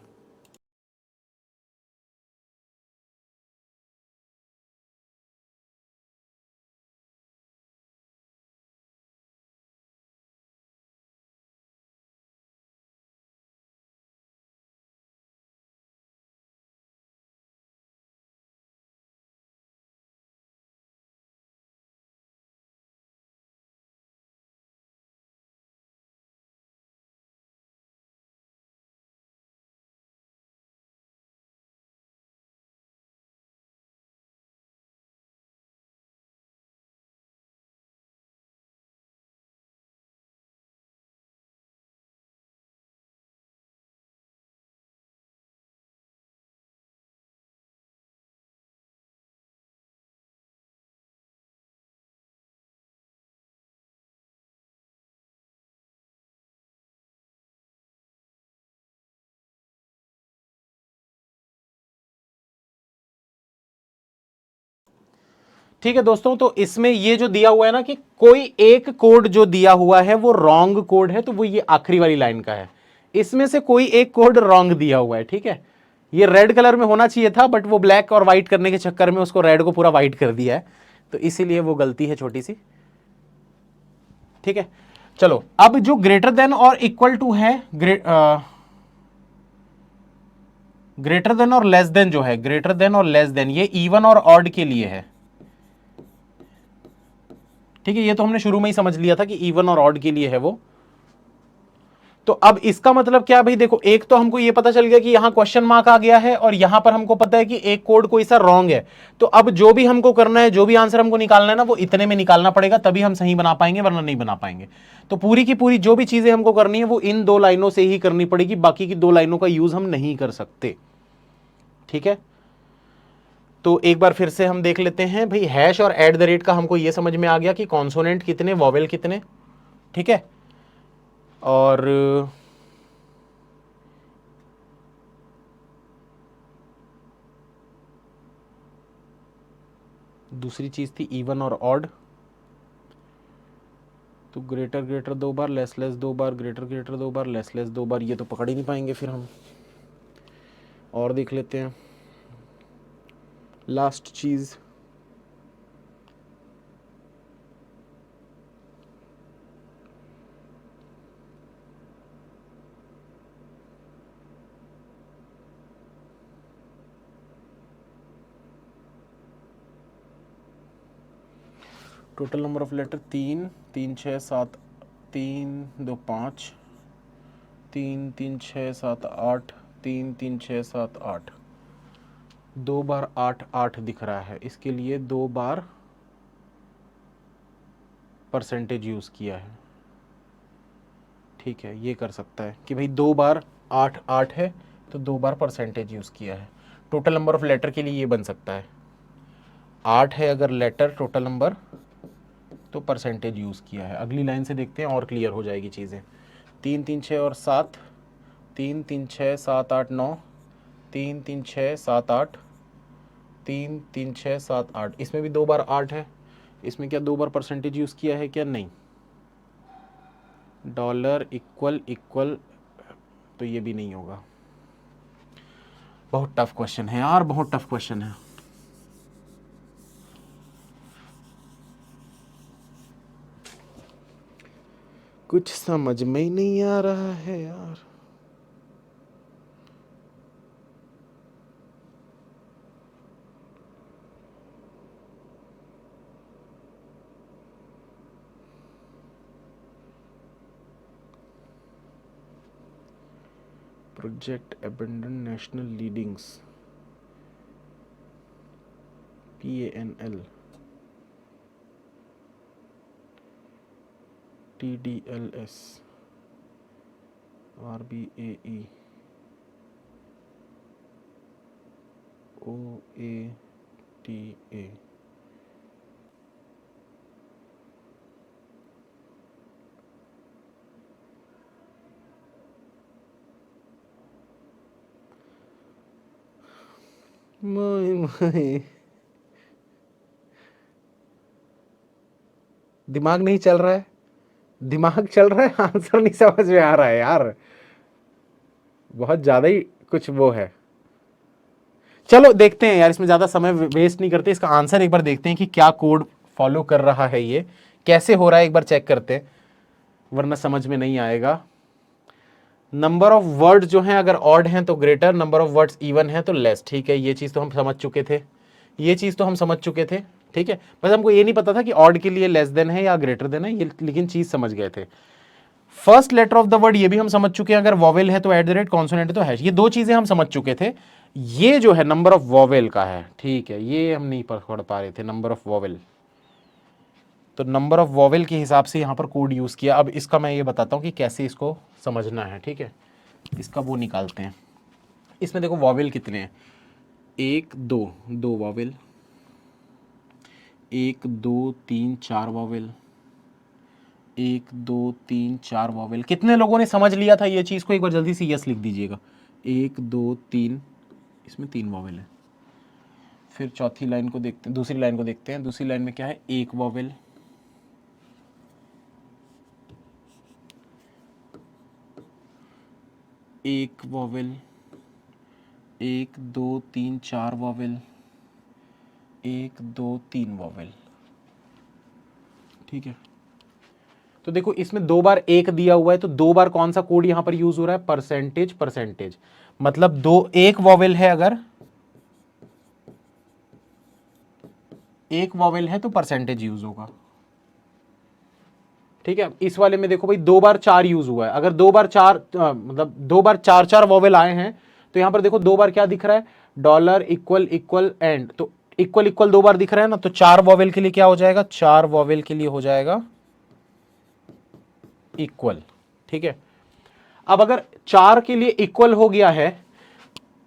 ठीक है दोस्तों, तो इसमें ये जो दिया हुआ है ना कि कोई एक कोड जो दिया हुआ है वो रॉन्ग कोड है, तो वो ये आखिरी वाली लाइन का है। इसमें से कोई एक कोड रॉन्ग दिया हुआ है, ठीक है। ये रेड कलर में होना चाहिए था, बट वो ब्लैक और व्हाइट करने के चक्कर में उसको रेड को पूरा व्हाइट कर दिया है, तो इसीलिए वो गलती है छोटी सी। ठीक है, चलो अब जो ग्रेटर देन और इक्वल टू है, ग्रेटर देन और लेस देन जो है, ग्रेटर देन और लेस देन, ये इवन और ऑड के लिए है। ठीक है, ये तो हमने शुरू में ही समझ लिया था कि इवन और ऑड के लिए है वो। तो अब इसका मतलब क्या भाई, देखो एक तो हमको ये पता चल गया कि यहां क्वेश्चन मार्क आ गया है और यहां पर हमको पता है कि एक कोड कोई सा रॉन्ग है। तो अब जो भी हमको करना है, जो भी आंसर हमको निकालना है ना, वो इतने में निकालना पड़ेगा, तभी हम सही बना पाएंगे, वरना नहीं बना पाएंगे। तो पूरी की पूरी जो भी चीजें हमको करनी है वो इन 2 लाइनों से ही करनी पड़ेगी, बाकी की 2 लाइनों का यूज हम नहीं कर सकते। ठीक है, तो एक बार फिर से हम देख लेते हैं भाई, हैश और एट द रेट का हमको ये समझ में आ गया कि कॉन्सोनेंट कितने, वॉवेल कितने। ठीक है, और दूसरी चीज थी इवन और ऑड। तो ग्रेटर ग्रेटर 2 बार, लेस लेस 2 बार, ग्रेटर ग्रेटर 2 बार, लेस लेस 2 बार, ये तो पकड़ ही नहीं पाएंगे फिर हम। और देख लेते हैं लास्ट चीज। टोटल नंबर ऑफ लेटर 3, 3, 6, 7, 3, 2, 5, 3, 3, 6, 7, 8, 3, 3, 6, 7, 8, 2 बार 8 8 दिख रहा है, इसके लिए 2 बार परसेंटेज यूज किया है। ठीक है, ये कर सकता है कि भाई 2 बार 8 8 है, तो 2 बार परसेंटेज यूज किया है। टोटल नंबर ऑफ लेटर के लिए ये बन सकता है, 8 है अगर लेटर टोटल नंबर, तो परसेंटेज यूज किया है। अगली लाइन से देखते हैं और क्लियर हो जाएगी चीजें। 3 3 6 और 7, 3 3 6 7 8 9, 3 3 6 7 8, 3 3 6 7 8, इसमें भी 2 बार 8 है, इसमें क्या 2 बार परसेंटेज यूज किया है क्या? नहीं। डॉलर इक्वल इक्वल, तो ये भी नहीं होगा। बहुत टफ क्वेश्चन है यार, बहुत टफ क्वेश्चन है। कुछ समझ में ही नहीं आ रहा है यार। Project abandon national leadings, PANL, TDLS, RBAE, OATA। दिमाग नहीं चल रहा है, दिमाग चल रहा है, आंसर नहीं समझ में आ रहा है यार, बहुत ज्यादा ही कुछ वो है। चलो देखते हैं यार, इसमें ज्यादा समय वेस्ट नहीं करते, इसका आंसर एक बार देखते हैं कि क्या कोड फॉलो कर रहा है, ये कैसे हो रहा है, एक बार चेक करते हैं, वरना समझ में नहीं आएगा। नंबर ऑफ वर्ड जो हैं अगर ऑड हैं तो greater, number of words even है तो लेस। ठीक है, ये चीज तो हम समझ चुके थे, ये चीज तो हम समझ चुके थे। ठीक है, बस हमको ये नहीं पता था कि ऑड के लिए लेस देन है या ग्रेटर देन है, ये लेकिन चीज समझ गए थे। First letter of the word ये भी हम समझ चुके हैं, अगर वॉवेल है तो एट द रेट, कॉन्सोनेंट है तो हैश, ये दो चीजें हम समझ चुके थे। ये जो है नंबर ऑफ वॉवेल का है, ठीक है, ये हम नहीं पढ़ पा रहे थे, नंबर ऑफ वॉवेल। तो नंबर ऑफ वॉवेल के हिसाब से यहां पर कोड यूज किया। अब इसका मैं ये बताता हूं कि कैसे इसको समझना है। ठीक है, इसका वो निकालते हैं। इसमें देखो वॉवेल कितने हैं, एक दो, दो वॉवेल, एक दो तीन चार वॉवेल, एक दो तीन चार वॉवेल। कितने लोगों ने समझ लिया था ये चीज को, एक बार जल्दी से यस लिख दीजिएगा। एक दो तीन, इसमें तीन वॉवेल है। फिर चौथी लाइन को देखते हैं, दूसरी लाइन को देखते हैं। दूसरी लाइन में क्या है, एक वॉवेल, एक वॉवेल, एक दो तीन चार वॉवेल, एक दो तीन वॉवेल। ठीक है, तो देखो इसमें दो बार एक दिया हुआ है, तो दो बार कौन सा कोड यहां पर यूज हो रहा है, परसेंटेज परसेंटेज। मतलब दो, एक वॉवेल है, अगर एक वॉवेल है तो परसेंटेज यूज होगा। ठीक है, इस वाले में देखो भाई दो बार चार यूज हुआ है, अगर दो बार चार मतलब दो बार चार चार वॉवेल आए हैं, तो यहां पर देखो दो बार क्या दिख रहा है, डॉलर इक्वल इक्वल एंड, तो इक्वल इक्वल दो बार दिख रहा है ना, तो चार वॉवेल के लिए क्या हो जाएगा, चार वॉवेल के लिए हो जाएगा इक्वल। ठीक है, अब अगर चार के लिए इक्वल हो गया है,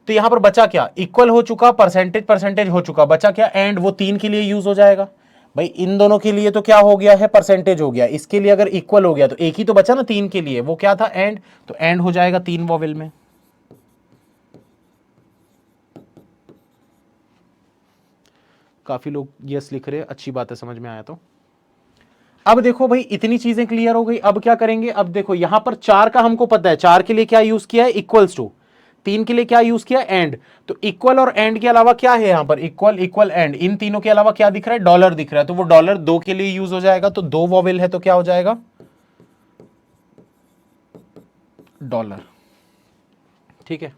तो यहां पर बचा क्या, इक्वल हो चुका, परसेंटेज परसेंटेज हो चुका, बचा क्या, एंड, वो तीन के लिए यूज हो जाएगा। भाई इन दोनों के लिए तो क्या हो गया है, परसेंटेज हो गया, इसके लिए अगर इक्वल हो गया तो एक ही तो बचा ना तीन के लिए, वो क्या था, एंड, तो एंड हो जाएगा तीन वॉवेल में। काफी लोग यस लिख रहे हैं, अच्छी बात है, समझ में आया। तो अब देखो भाई इतनी चीजें क्लियर हो गई, अब क्या करेंगे, अब देखो यहां पर चार का हमको पता है, चार के लिए क्या यूज किया है, इक्वल्स टू, तीन के लिए क्या यूज किया, एंड, तो इक्वल और एंड के अलावा क्या है यहां पर, इक्वल इक्वल एंड, इन तीनों के अलावा क्या दिख रहा है, डॉलर दिख रहा है, तो वो डॉलर दो के लिए यूज हो जाएगा, तो दो वॉवेल है तो क्या हो जाएगा, डॉलर। ठीक है,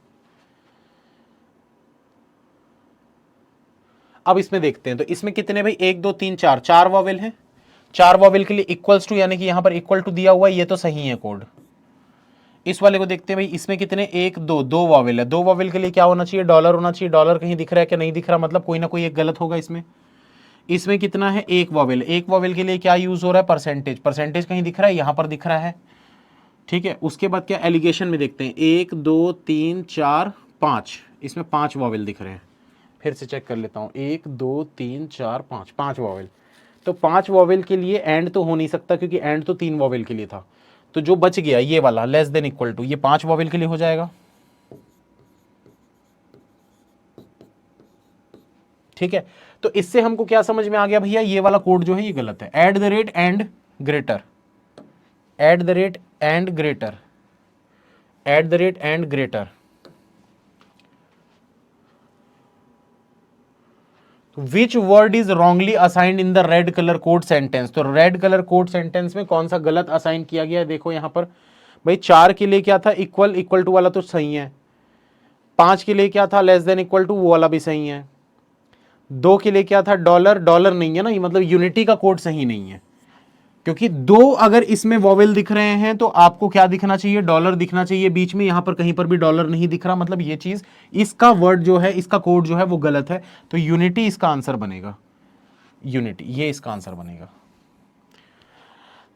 अब इसमें देखते हैं, तो इसमें कितने भाई, एक दो तीन चार, चार वॉवेल है, चार वॉवेल के लिए इक्वल्स टू, यानी कि यहां पर इक्वल टू दिया हुआ है, ये तो सही है कोड। इस वाले को देखते हैं भाई, इसमें कितने, एक दो, दो वॉवेल है, दो वॉवेल के लिए क्या होना चाहिए, डॉलर होना चाहिए, डॉलर कहीं दिख रहा है क्या, नहीं दिख रहा, मतलब कोई ना कोई एक गलत होगा इसमें। इसमें कितना है, एक वॉवेल, एक वॉवेल के लिए क्या यूज हो रहा है, परसेंटेज, परसेंटेज कहीं दिख रहा है, यहां पर दिख रहा है। ठीक है, उसके बाद क्या, एलिगेशन में देखते हैं, एक दो तीन चार पांच, इसमें पांच वॉवेल दिख रहे हैं। फिर से चेक कर लेता हूं, एक दो तीन चार पांच, पांच वॉवेल, तो पांच वॉवेल के लिए एंड तो हो नहीं सकता, क्योंकि एंड तो तीन वॉवेल के लिए था, तो जो बच गया ये वाला लेस देन इक्वल टू, ये पांच वॉवेल के लिए हो जाएगा। ठीक है, तो इससे हमको क्या समझ में आ गया भैया, ये वाला कोड जो है ये गलत है, at the rate and greater, at the rate and greater, at the rate and greater. Which word is wrongly assigned in the red colour code sentence. तो रेड कलर कोड सेंटेंस में कौन सा गलत असाइन किया गया है, देखो यहां पर भाई 4 के लिए क्या था, इक्वल इक्वल टू वाला तो सही है, 5 के लिए क्या था, लेस देन इक्वल टू, वो वाला भी सही है, 2 के लिए क्या था, डॉलर, डॉलर नहीं है ना, ये मतलब यूनिटी का कोड सही नहीं है, क्योंकि 2 अगर इसमें वॉवेल दिख रहे हैं तो आपको क्या दिखना चाहिए, डॉलर दिखना चाहिए बीच में, यहां पर कहीं पर भी डॉलर नहीं दिख रहा, मतलब ये चीज, इसका वर्ड जो है, इसका कोड जो है वो गलत है, तो यूनिटी इसका आंसर बनेगा, यूनिटी ये इसका आंसर बनेगा।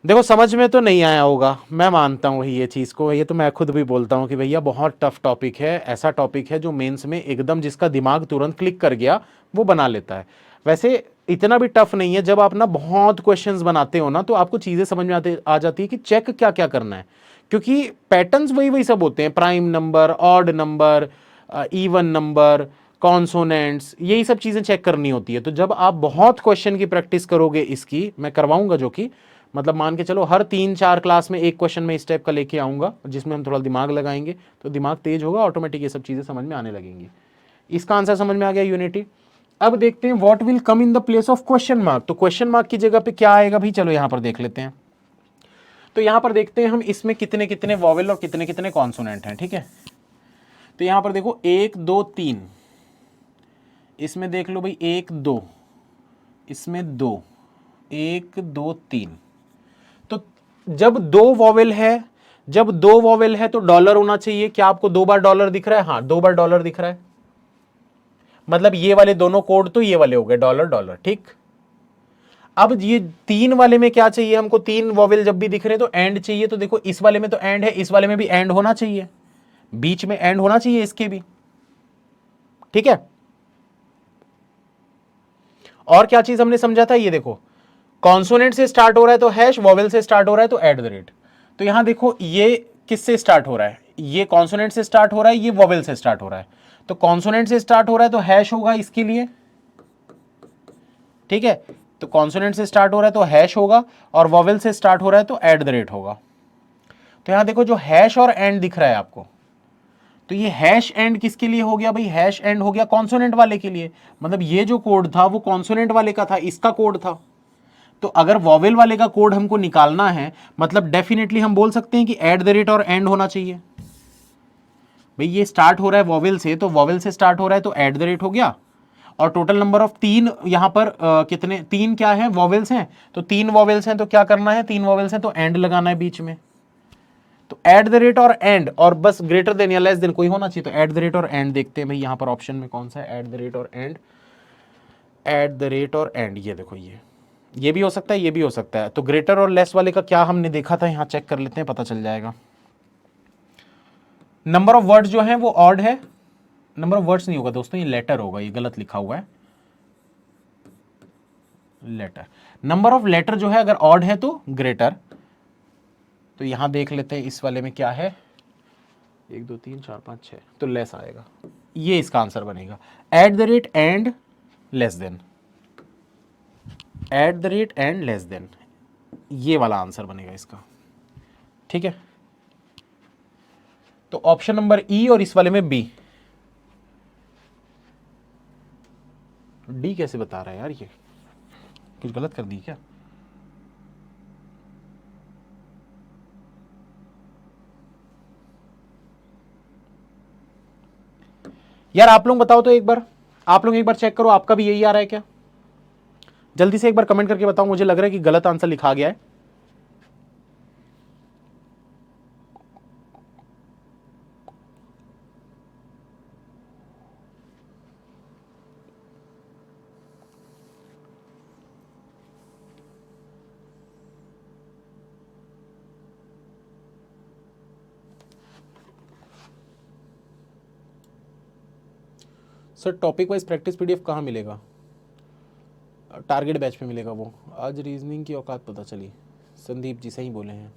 देखो समझ में तो नहीं आया होगा, मैं मानता हूँ ये चीज़ को, ये तो मैं खुद भी बोलता हूँ कि भैया बहुत टफ टॉपिक है, ऐसा टॉपिक है जो मेंस में एकदम जिसका दिमाग तुरंत क्लिक कर गया वो बना लेता है। वैसे इतना भी टफ नहीं है, जब आप ना बहुत क्वेश्चंस बनाते हो ना तो आपको चीज़ें समझ में आ जाती है कि चेक क्या क्या करना है, क्योंकि पैटर्न्स वही वही सब होते हैं, prime number, odd number, even number, consonants, यही सब चीज़ें चेक करनी होती है। तो जब आप बहुत क्वेश्चन की प्रैक्टिस करोगे, इसकी मैं करवाऊंगा, जो कि मतलब मान के चलो हर 3-4 क्लास में एक क्वेश्चन में इस टाइप का लेके आऊंगा, जिसमें हम थोड़ा दिमाग लगाएंगे, तो दिमाग तेज होगा, ऑटोमेटिक ये सब चीज़ें समझ में आने लगेंगी। इसका आंसर समझ में आ गया, यूनिटी। अब देखते हैं what will come in the place of question mark. तो क्वेश्चन मार्क की जगह पे क्या आएगा भाई, चलो यहां पर देख लेते हैं। तो यहां पर देखते हैं हम इसमें कितने कितने वॉवेल और कितने कितने कॉन्सोनेंट हैं, ठीक है। तो यहां पर देखो 1 2 3, इसमें देख लो भाई 1 2, इसमें 2, 1 2 3। तो जब 2 वॉवेल है, जब 2 वॉवेल है तो डॉलर होना चाहिए, क्या आपको 2 बार डॉलर दिख रहा है, हाँ 2 बार डॉलर दिख रहा है, मतलब ये वाले दोनों कोड तो ये वाले हो गए, डॉलर डॉलर, ठीक। अब ये 3 वाले में क्या चाहिए हमको, 3 वॉवेल जब भी दिख रहे हैं तो एंड चाहिए, तो देखो इस वाले में तो एंड है, इस वाले में भी एंड होना चाहिए, बीच में एंड होना चाहिए इसके भी, ठीक है। और क्या चीज हमने समझा था, ये देखो कॉन्सोनेंट से स्टार्ट हो रहा है तो हैश, वॉवेल से स्टार्ट हो रहा है तो एट द रेट। तो यहां देखो ये किससे स्टार्ट हो रहा है, ये कॉन्सोनेंट से स्टार्ट हो रहा है, ये वॉवेल से स्टार्ट हो रहा है, तो कॉन्सोनेंट से स्टार्ट हो रहा है तो हैश होगा इसके लिए, ठीक है। तो कॉन्सोनेंट से स्टार्ट हो रहा है तो हैश होगा, और वॉवेल से स्टार्ट हो रहा है तो एट द रेट होगा। तो यहां देखो जो हैश और एंड दिख रहा है आपको, तो ये हैश एंड किसके लिए हो गया भाई, हैश एंड हो गया कॉन्सोनेंट वाले के लिए, मतलब ये जो कोड था वो कॉन्सोनेंट वाले का था, इसका कोड था। तो अगर वॉवेल वाले का कोड हमको निकालना है, मतलब डेफिनेटली हम बोल सकते हैं कि एट द रेट और एंड होना चाहिए। भाई ये स्टार्ट हो रहा है वॉवेल से, तो वॉवेल से स्टार्ट हो रहा है तो एट द रेट हो गया, और टोटल नंबर ऑफ 3 यहां पर कितने, 3 क्या है, वॉवेल्स हैं, तो 3 वॉवेल्स हैं तो क्या करना है, 3 वॉवेल्स हैं तो एंड लगाना है बीच में। तो एट द रेट और एंड, और बस ग्रेटर देन या लेस देन कोई होना चाहिए, तो एट द रेट और एंड देखते हैं भाई यहां पर ऑप्शन में कौन सा है, एट द रेट और एंड, एट द रेट और एंड, ये देखो ये भी हो सकता है, ये भी हो सकता है। तो ग्रेटर और लेस वाले का क्या हमने देखा था, यहां चेक कर लेते हैं, पता चल जाएगा। नंबर ऑफ वर्ड्स जो है वो ऑड है, नंबर ऑफ वर्ड्स नहीं होगा दोस्तों, ये लेटर होगा, ये गलत लिखा हुआ है, लेटर। नंबर ऑफ लेटर जो है अगर ऑड है तो ग्रेटर। तो यहां देख लेते हैं इस वाले में क्या है, 1 2 3 4 5 6, तो लेस आएगा, ये इसका आंसर बनेगा, at the rate and less than, at the rate and less than, ये वाला आंसर बनेगा इसका, ठीक है। तो ऑप्शन नंबर ई, और इस वाले में बी। डी कैसे बता रहा है यार, ये कुछ गलत कर दी क्या, यार आप लोग बताओ तो एक बार, आप लोग एक बार चेक करो, आपका भी यही आ रहा है क्या, जल्दी से एक बार कमेंट करके बताओ, मुझे लग रहा है कि गलत आंसर लिखा गया है। Sir topic wise practice PDF कहाँ मिलेगा, टारगेट बैच पे मिलेगा वो। आज रीजनिंग की औकात पता चली, संदीप जी सही बोले हैं।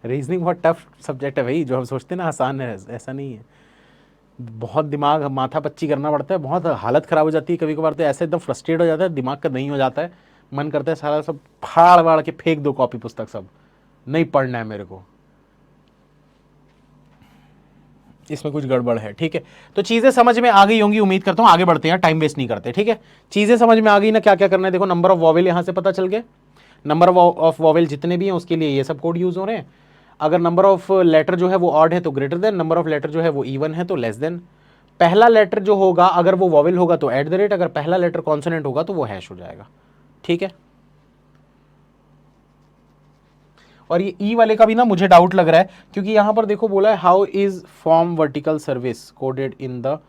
रीजनिंग बहुत टफ सब्जेक्ट है भाई, जो हम सोचते हैं ना आसान है, ऐसा नहीं है, बहुत दिमाग माथा पच्ची करना पड़ता है, बहुत हालत ख़राब हो जाती है कभी कभार, तो ऐसे एकदम फ्रस्ट्रेट हो जाता है, दिमाग का नहीं हो जाता है, मन करता है सारा सब फाड़ वाड़ के फेंक दो कॉपी पुस्तक, सब नहीं पढ़ना है मेरे को। इसमें कुछ गड़बड़ है, ठीक है। तो चीजें समझ में आ गई होंगी, उम्मीद करता हूं। आगे बढ़ते हैं, टाइम वेस्ट नहीं करते, ठीक है। चीजें समझ में आ गई ना, क्या क्या करना है। देखो नंबर ऑफ वॉवेल यहां से पता चल गए, नंबर ऑफ वॉवेल जितने भी हैं उसके लिए ये सब कोड यूज हो रहे हैं। अगर नंबर ऑफ लेटर जो है वो ऑड है तो greater than, number of letter जो है वो इवन है तो लेस देन। पहला लेटर जो होगा अगर वो वॉवेल होगा तो एट द रेट, अगर पहला लेटर कॉन्सोनेंट होगा तो वो हैश हो जाएगा, ठीक है। और ये ई वाले का भी ना मुझे डाउट लग रहा है, क्योंकि यहां पर देखो बोला है how is form vertical service coded in the,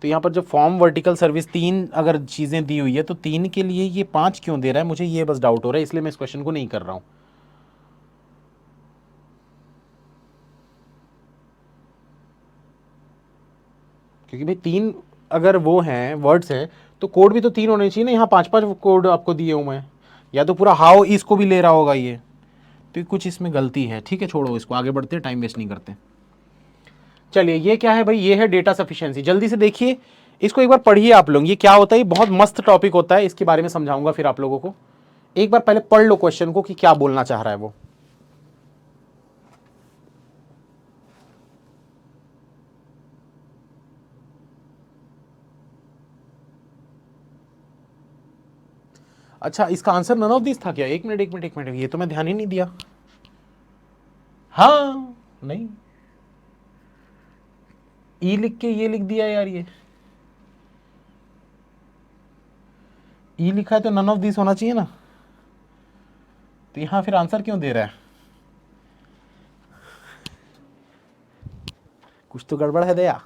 तो यहां पर जो फॉर्म वर्टिकल सर्विस 3 अगर चीजें दी हुई है तो 3 के लिए ये 5 क्यों दे रहा है, मुझे ये बस डाउट हो रहा है, इसलिए मैं इस क्वेश्चन को नहीं कर रहा हूं। क्योंकि भाई 3 अगर वो हैं वर्ड्स हैं तो कोड भी तो 3 होने चाहिए ना, यहाँ 5-5 कोड आपको दिए हुए हैं, या तो पूरा हाउ इसको भी ले रहा होगा ये, तो कुछ इसमें गलती है, ठीक है। छोड़ो इसको, आगे बढ़ते हैं, टाइम वेस्ट नहीं करते। चलिए ये क्या है भाई, ये है डेटा सफिशिएंसी। जल्दी से देखिए इसको, एक बार पढ़िए आप लोग, ये क्या होता है, ये बहुत मस्त टॉपिक होता है, इसके बारे में समझाऊंगा फिर आप लोगों को। एक बार पहले पढ़ लो क्वेश्चन को कि क्या बोलना चाह रहा है वो। अच्छा, इसका आंसर नन ऑफ दिस था क्या? एक मिनट एक मिनट एक मिनट, ये तो मैं ध्यान ही नहीं दिया। हाँ नहीं, ई लिख के ये लिख दिया यार, ये ई लिखा है तो नन ऑफ दिस होना चाहिए ना, तो यहां फिर आंसर क्यों दे रहा है? कुछ तो गड़बड़ है दया।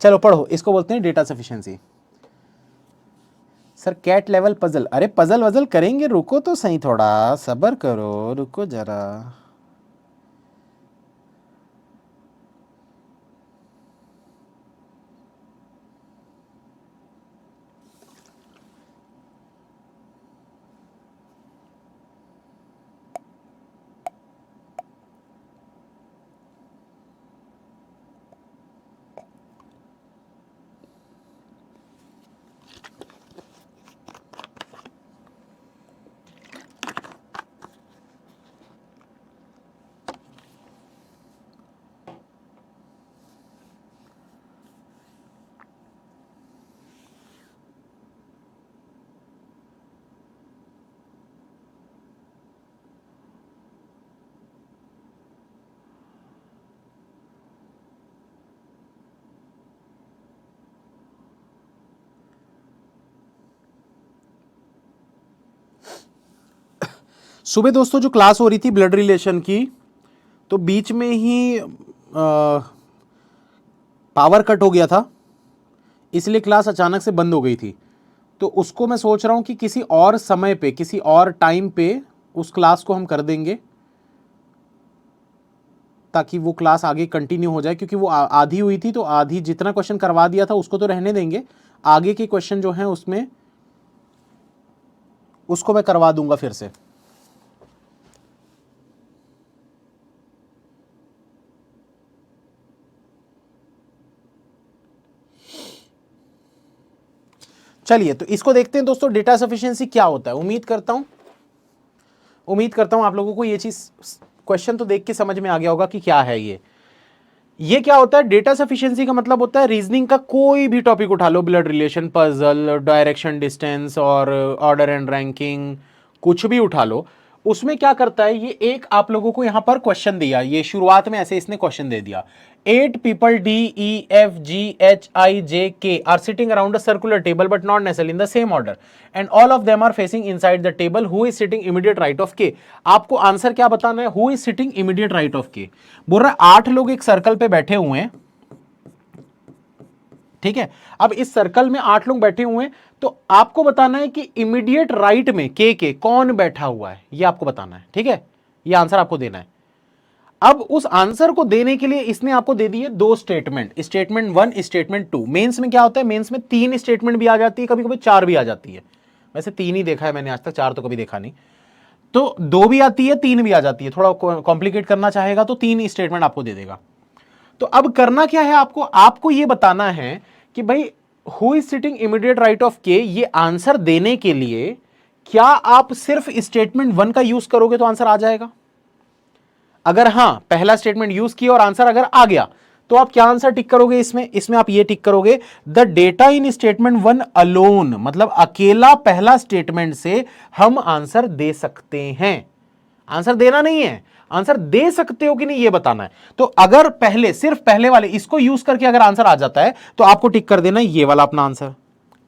चलो पढ़ो, इसको बोलते हैं data sufficiency. Sir CAT level puzzle, अरे पजल वजल करेंगे, रुको तो सही, थोड़ा सब्र करो, रुको जरा। सुबह दोस्तों जो क्लास हो रही थी ब्लड रिलेशन की, तो बीच में ही पावर कट हो गया था, इसलिए क्लास अचानक से बंद हो गई थी। तो उसको मैं सोच रहा हूं कि किसी और समय पे, किसी और टाइम पे उस क्लास को हम कर देंगे, ताकि वो क्लास आगे कंटिन्यू हो जाए, क्योंकि वो आधी हुई थी, तो आधी जितना क्वेश्चन करवा दिया था उसको तो रहने देंगे, आगे के क्वेश्चन जो हैं उसमें उसको मैं करवा दूंगा फिर से। चलिए तो इसको देखते हैं दोस्तों, डेटा सफिशिएंसी क्या होता है। उम्मीद करता हूं आप लोगों को ये चीज, क्वेश्चन तो देख के समझ में आ गया होगा कि क्या है ये क्या होता है। डेटा सफिशिएंसी का मतलब होता है रीजनिंग का कोई भी टॉपिक उठा लो, blood relation, puzzle, direction distance और ऑर्डर एंड रैंकिंग, कुछ भी उठा लो, उसमें क्या करता है, ये एक आप लोगों को यहां पर क्वेश्चन दिया, ये शुरुआत में ऐसे इसने क्वेश्चन दे दिया, 8 people D E F G H I J K are sitting around a circular table but not necessarily in the same order and all of them are facing inside the table. Who is sitting immediate right of K? आपको answer क्या बताना है, who is sitting immediate right of K। बोल रहा है 8 लोग एक circle पे बैठे हुए हैं, ठीक है। अब इस सर्कल में 8 लोग बैठे हुए हैं, तो आपको बताना है कि इमीडिएट राइट में के कौन बैठा हुआ है, ये आपको बताना है, ठीक है। ये आंसर आपको देना है। अब उस आंसर को देने के लिए इसने आपको दे दिए 2 स्टेटमेंट, स्टेटमेंट 1, स्टेटमेंट 2। मेंस में क्या होता है, मेंस में 3 स्टेटमेंट भी आ जाती है, कभी कभी 4 भी आ जाती है। वैसे 3 ही देखा है मैंने आज तक, 4 तो कभी देखा नहीं। तो 2 भी आती है, 3 भी आ जाती है, थोड़ा कॉम्प्लिकेट करना चाहेगा तो 3 स्टेटमेंट आपको दे देगा। तो अब करना क्या है, आपको ये बताना है कि भाई who is sitting immediate right of के, ये आंसर देने के लिए क्या आप सिर्फ स्टेटमेंट 1 का यूज करोगे तो आंसर आ जाएगा। अगर हां पहला स्टेटमेंट यूज किया और आंसर अगर आ गया तो आप क्या आंसर टिक करोगे? इसमें आप ये टिक करोगे the data in statement 1 alone, मतलब अकेला पहला स्टेटमेंट से हम आंसर दे सकते हैं। आंसर देना नहीं है, आंसर दे सकते हो कि नहीं ये बताना है। तो अगर पहले, सिर्फ पहले वाले इसको यूज करके अगर आंसर आ जाता है तो आपको टिक कर देना ये वाला अपना आंसर।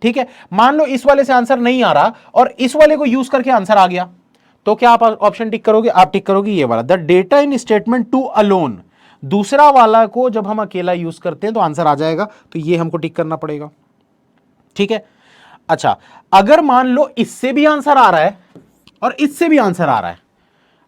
ठीक है, मान लो इस वाले से आंसर नहीं आ रहा और इस वाले को यूज करके आंसर आ गया, तो क्या आप ऑप्शन टिक करोगे? आप टिक करोगे ये वाला, the data in statement 2 alone. दूसरा वाला को जब हम अकेला यूज करते हैं तो आंसर आ जाएगा, तो ये हमको टिक करना पड़ेगा। ठीक है, अच्छा अगर मान लो इससे भी आंसर आ रहा है और इससे भी आंसर आ रहा है,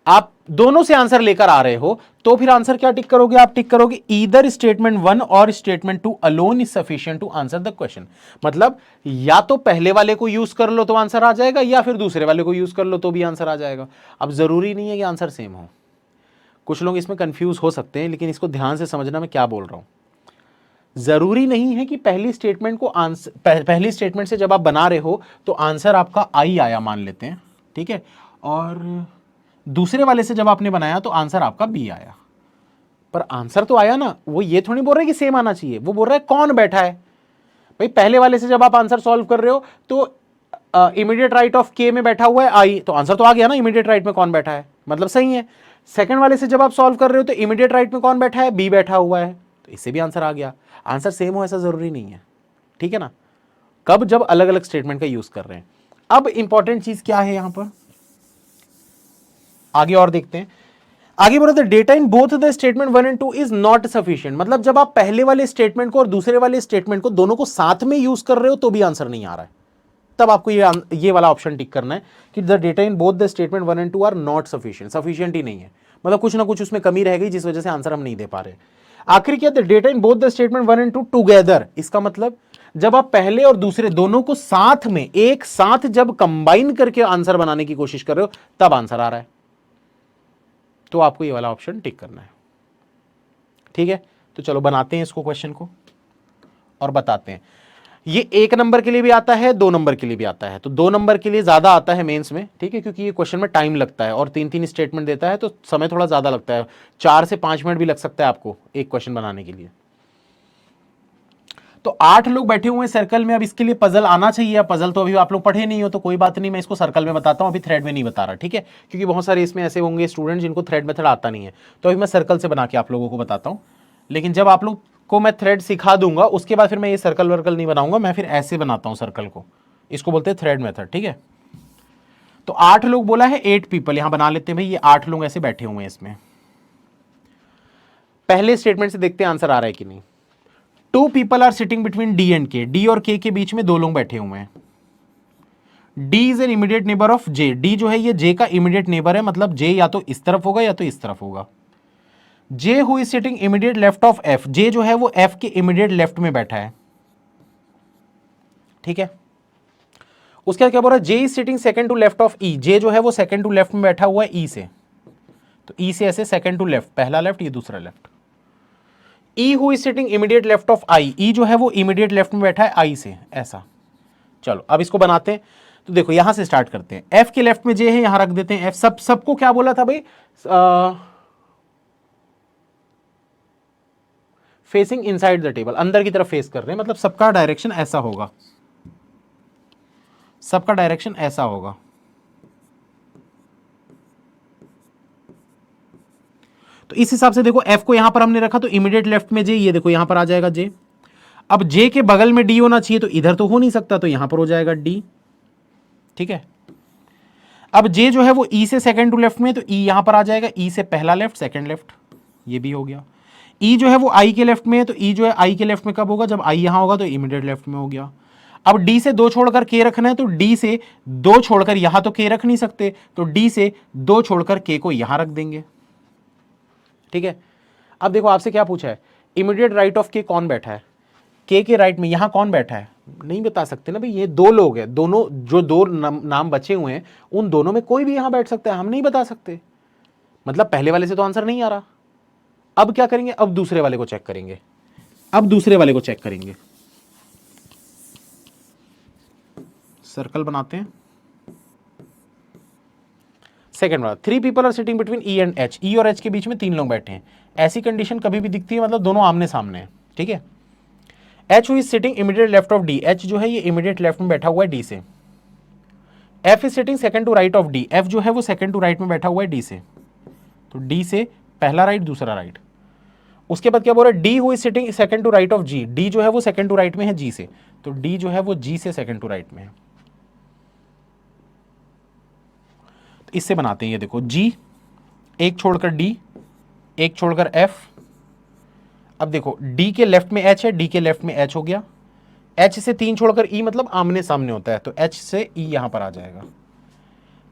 आप दोनों से आंसर लेकर आ रहे हो, तो फिर आंसर क्या टिक करोगे? आप टिक करोगे ईदर स्टेटमेंट 1 और statement 2 alone is sufficient to answer the question. मतलब या तो पहले वाले को यूज कर लो तो आंसर आ जाएगा, या फिर दूसरे वाले को यूज कर लो तो भी आंसर आ जाएगा। अब जरूरी नहीं है कि आंसर सेम हो, कुछ लोग इसमें कंफ्यूज हो सकते हैं, लेकिन इसको ध्यान से समझना मैं क्या बोल रहा हूं। जरूरी नहीं है कि पहली स्टेटमेंट को आंसर, पहली स्टेटमेंट से जब आप बना रहे हो तो आंसर आपका आई आया मान लेते हैं, ठीक है, और दूसरे वाले से जब आपने बनाया तो आंसर आपका बी आया। पर आंसर तो आया ना, वो ये थोड़ी बोल रहा है कि सेम आना चाहिए, वो बोल रहा है कौन बैठा है। भाई पहले वाले से जब आप आंसर सॉल्व कर रहे हो तो इमीडिएट राइट ऑफ के में बैठा हुआ है आई, तो आंसर तो आ गया ना, इमीडिएट राइट में कौन बैठा है, मतलब सही है। सेकंड वाले से जब आप सॉल्व कर रहे हो तो इमीडिएट राइट में कौन बैठा है? बी बैठा हुआ है, तो इससे भी आंसर आ गया। आंसर सेम हो ऐसा जरूरी नहीं है, ठीक है ना, कब जब अलग अलग स्टेटमेंट का यूज कर रहे हैं। अब इंपॉर्टेंट चीज क्या है यहां पर, आगे और देखते हैं। आगे बोला था data in both the statement 1 and 2 is not sufficient, मतलब जब आप पहले वाले स्टेटमेंट को और दूसरे वाले स्टेटमेंट को दोनों को साथ में यूज कर रहे हो तो भी आंसर नहीं आ रहा है, तब आपको ये वाला ऑप्शन टिक करना है कि the data in both the statement 1 and 2 are not sufficient, sufficient ही नहीं है, मतलब कुछ ना कुछ उसमें कमी रह गई जिस वजह से आंसर हम नहीं दे पा रहे। आखिर क्या, the data in both the statement 1 and 2 together, इसका मतलब जब आप पहले और दूसरे दोनों को साथ में, एक साथ जब कंबाइन करके आंसर बनाने की कोशिश कर रहे हो तब आंसर आ रहा है, तो आपको ये वाला ऑप्शन टिक करना है। ठीक है, तो चलो बनाते हैं इसको, क्वेश्चन को, और बताते हैं। ये 1 नंबर के लिए भी आता है, 2 नंबर के लिए भी आता है, तो 2 नंबर के लिए ज्यादा आता है मेंस में, ठीक है, क्योंकि ये क्वेश्चन में टाइम लगता है और 3-3 स्टेटमेंट देता है तो समय थोड़ा ज्यादा लगता है, 4 से 5 मिनट भी लग सकता है आपको एक क्वेश्चन बनाने के लिए। तो 8 लोग बैठे हुए हैं सर्कल में। अब इसके लिए पजल आना चाहिए, पजल तो अभी आप लोग पढ़े नहीं हो तो कोई बात नहीं, मैं इसको सर्कल में बताता हूं, अभी थ्रेड में नहीं बता रहा, ठीक है, क्योंकि बहुत सारे इसमें ऐसे होंगे स्टूडेंट जिनको थ्रेड मेथड आता नहीं है, तो अभी मैं सर्कल से बना के आप लोगों को बताता हूं। लेकिन जब आप लोग को मैं थ्रेड सिखा दूंगा उसके बाद फिर मैं ये सर्कल वर्कल नहीं बनाऊंगा, मैं फिर ऐसे बनाता हूं सर्कल को, इसको बोलते हैं थ्रेड मेथड, ठीक है। तो 8 लोग बोला है, 8 पीपल यहां बना लेते हैं भाई, ये 8 लोग ऐसे बैठे हुए हैं इसमें। पहले स्टेटमेंट से देखते हैं आंसर आ रहा है कि नहीं। 2 people are sitting between D and K, D और के बीच में 2 लोग बैठे हुए हैं। D is an immediate neighbour of J, D जो है ये जे का इमीडिएट नेबर है, मतलब जे या तो इस तरफ होगा या तो इस तरफ होगा। J who is sitting immediate left of F, J जो है वो एफ के इमीडिएट लेफ्ट में बैठा है, ठीक है। उसके बाद क्या बोल रहा है, J is sitting second to left of E, J जो है वो सेकंड टू लेफ्ट में बैठा हुआ है ई से, तो ई से ऐसे सेकंड टू लेफ्ट, पहला लेफ्ट ये दूसरा left. E who is sitting immediate left of I, E जो है वो इमीडिएट लेफ्ट में बैठा है आई से, ऐसा। चलो अब इसको बनाते हैं, तो देखो यहां से स्टार्ट करते हैं। एफ के लेफ्ट में जे है, यहां रख देते हैं एफ। सबको क्या बोला था भाई, फेसिंग इनसाइड द टेबल, अंदर की तरफ फेस कर रहे हैं, मतलब सबका डायरेक्शन ऐसा होगा, सबका डायरेक्शन ऐसा होगा। तो इस हिसाब से देखो एफ को यहां पर हमने रखा तो इमीडिएट लेफ्ट में जे, ये देखो यहां पर आ जाएगा जे। अब जे के बगल में डी होना चाहिए, तो इधर तो हो नहीं सकता, तो यहां पर हो जाएगा डी, ठीक है। अब जे जो है वो ई से सेकंड टू लेफ्ट में, तो ई यहां पर आ जाएगा, ई से पहला लेफ्ट सेकंड लेफ्ट, ये भी हो गया। ई जो है वो आई के लेफ्ट में है, तो ई जो है आई के लेफ्ट में कब होगा, जब आई यहां होगा, तो इमीडिएट लेफ्ट में हो गया। अब डी से 2 छोड़कर के रखना है, तो डी से 2 छोड़कर यहां तो के रख नहीं सकते, तो डी से 2 छोड़कर के को यहां रख देंगे, ठीक है। अब देखो आपसे क्या पूछा है, इमीडिएट राइट ऑफ के कौन बैठा है, के राइट में यहां कौन बैठा है, नहीं बता सकते ना भाई, ये 2 लोग हैं, दोनों जो 2 नाम बचे हुए हैं उन दोनों में कोई भी यहां बैठ सकता है, हम नहीं बता सकते, मतलब पहले वाले से तो आंसर नहीं आ रहा। अब क्या करेंगे, अब दूसरे वाले को चेक करेंगे, अब दूसरे वाले को चेक करेंगे, सर्कल बनाते हैं। सेकंड वाला, 3 people are sitting between E and H, E और एच के बीच में 3 लोग बैठे हैं। ऐसी कंडीशन कभी भी दिखती है मतलब दोनों आमने सामने हैं, ठीक है। H who is sitting immediate left of D, H जो है ये इमीडिएट लेफ्ट में बैठा हुआ है डी से। F is sitting second to right of D, F जो है वो सेकंड टू राइट में बैठा हुआ है डी से, तो डी से पहला राइट दूसरा राइट। उसके बाद क्या बोल रहा है, D who is sitting second to right of G, D जो है वो सेकंड टू राइट में है जी से, तो डी जो है वो जी से सेकंड टू राइट में है। तो इससे बनाते हैं, ये देखो जी, एक छोड़कर डी, एक छोड़कर एफ। अब देखो डी के लेफ्ट में एच है, डी के लेफ्ट में एच हो गया, एच से 3 छोड़कर ई मतलब आमने सामने होता है, तो एच से ई यहां पर आ जाएगा।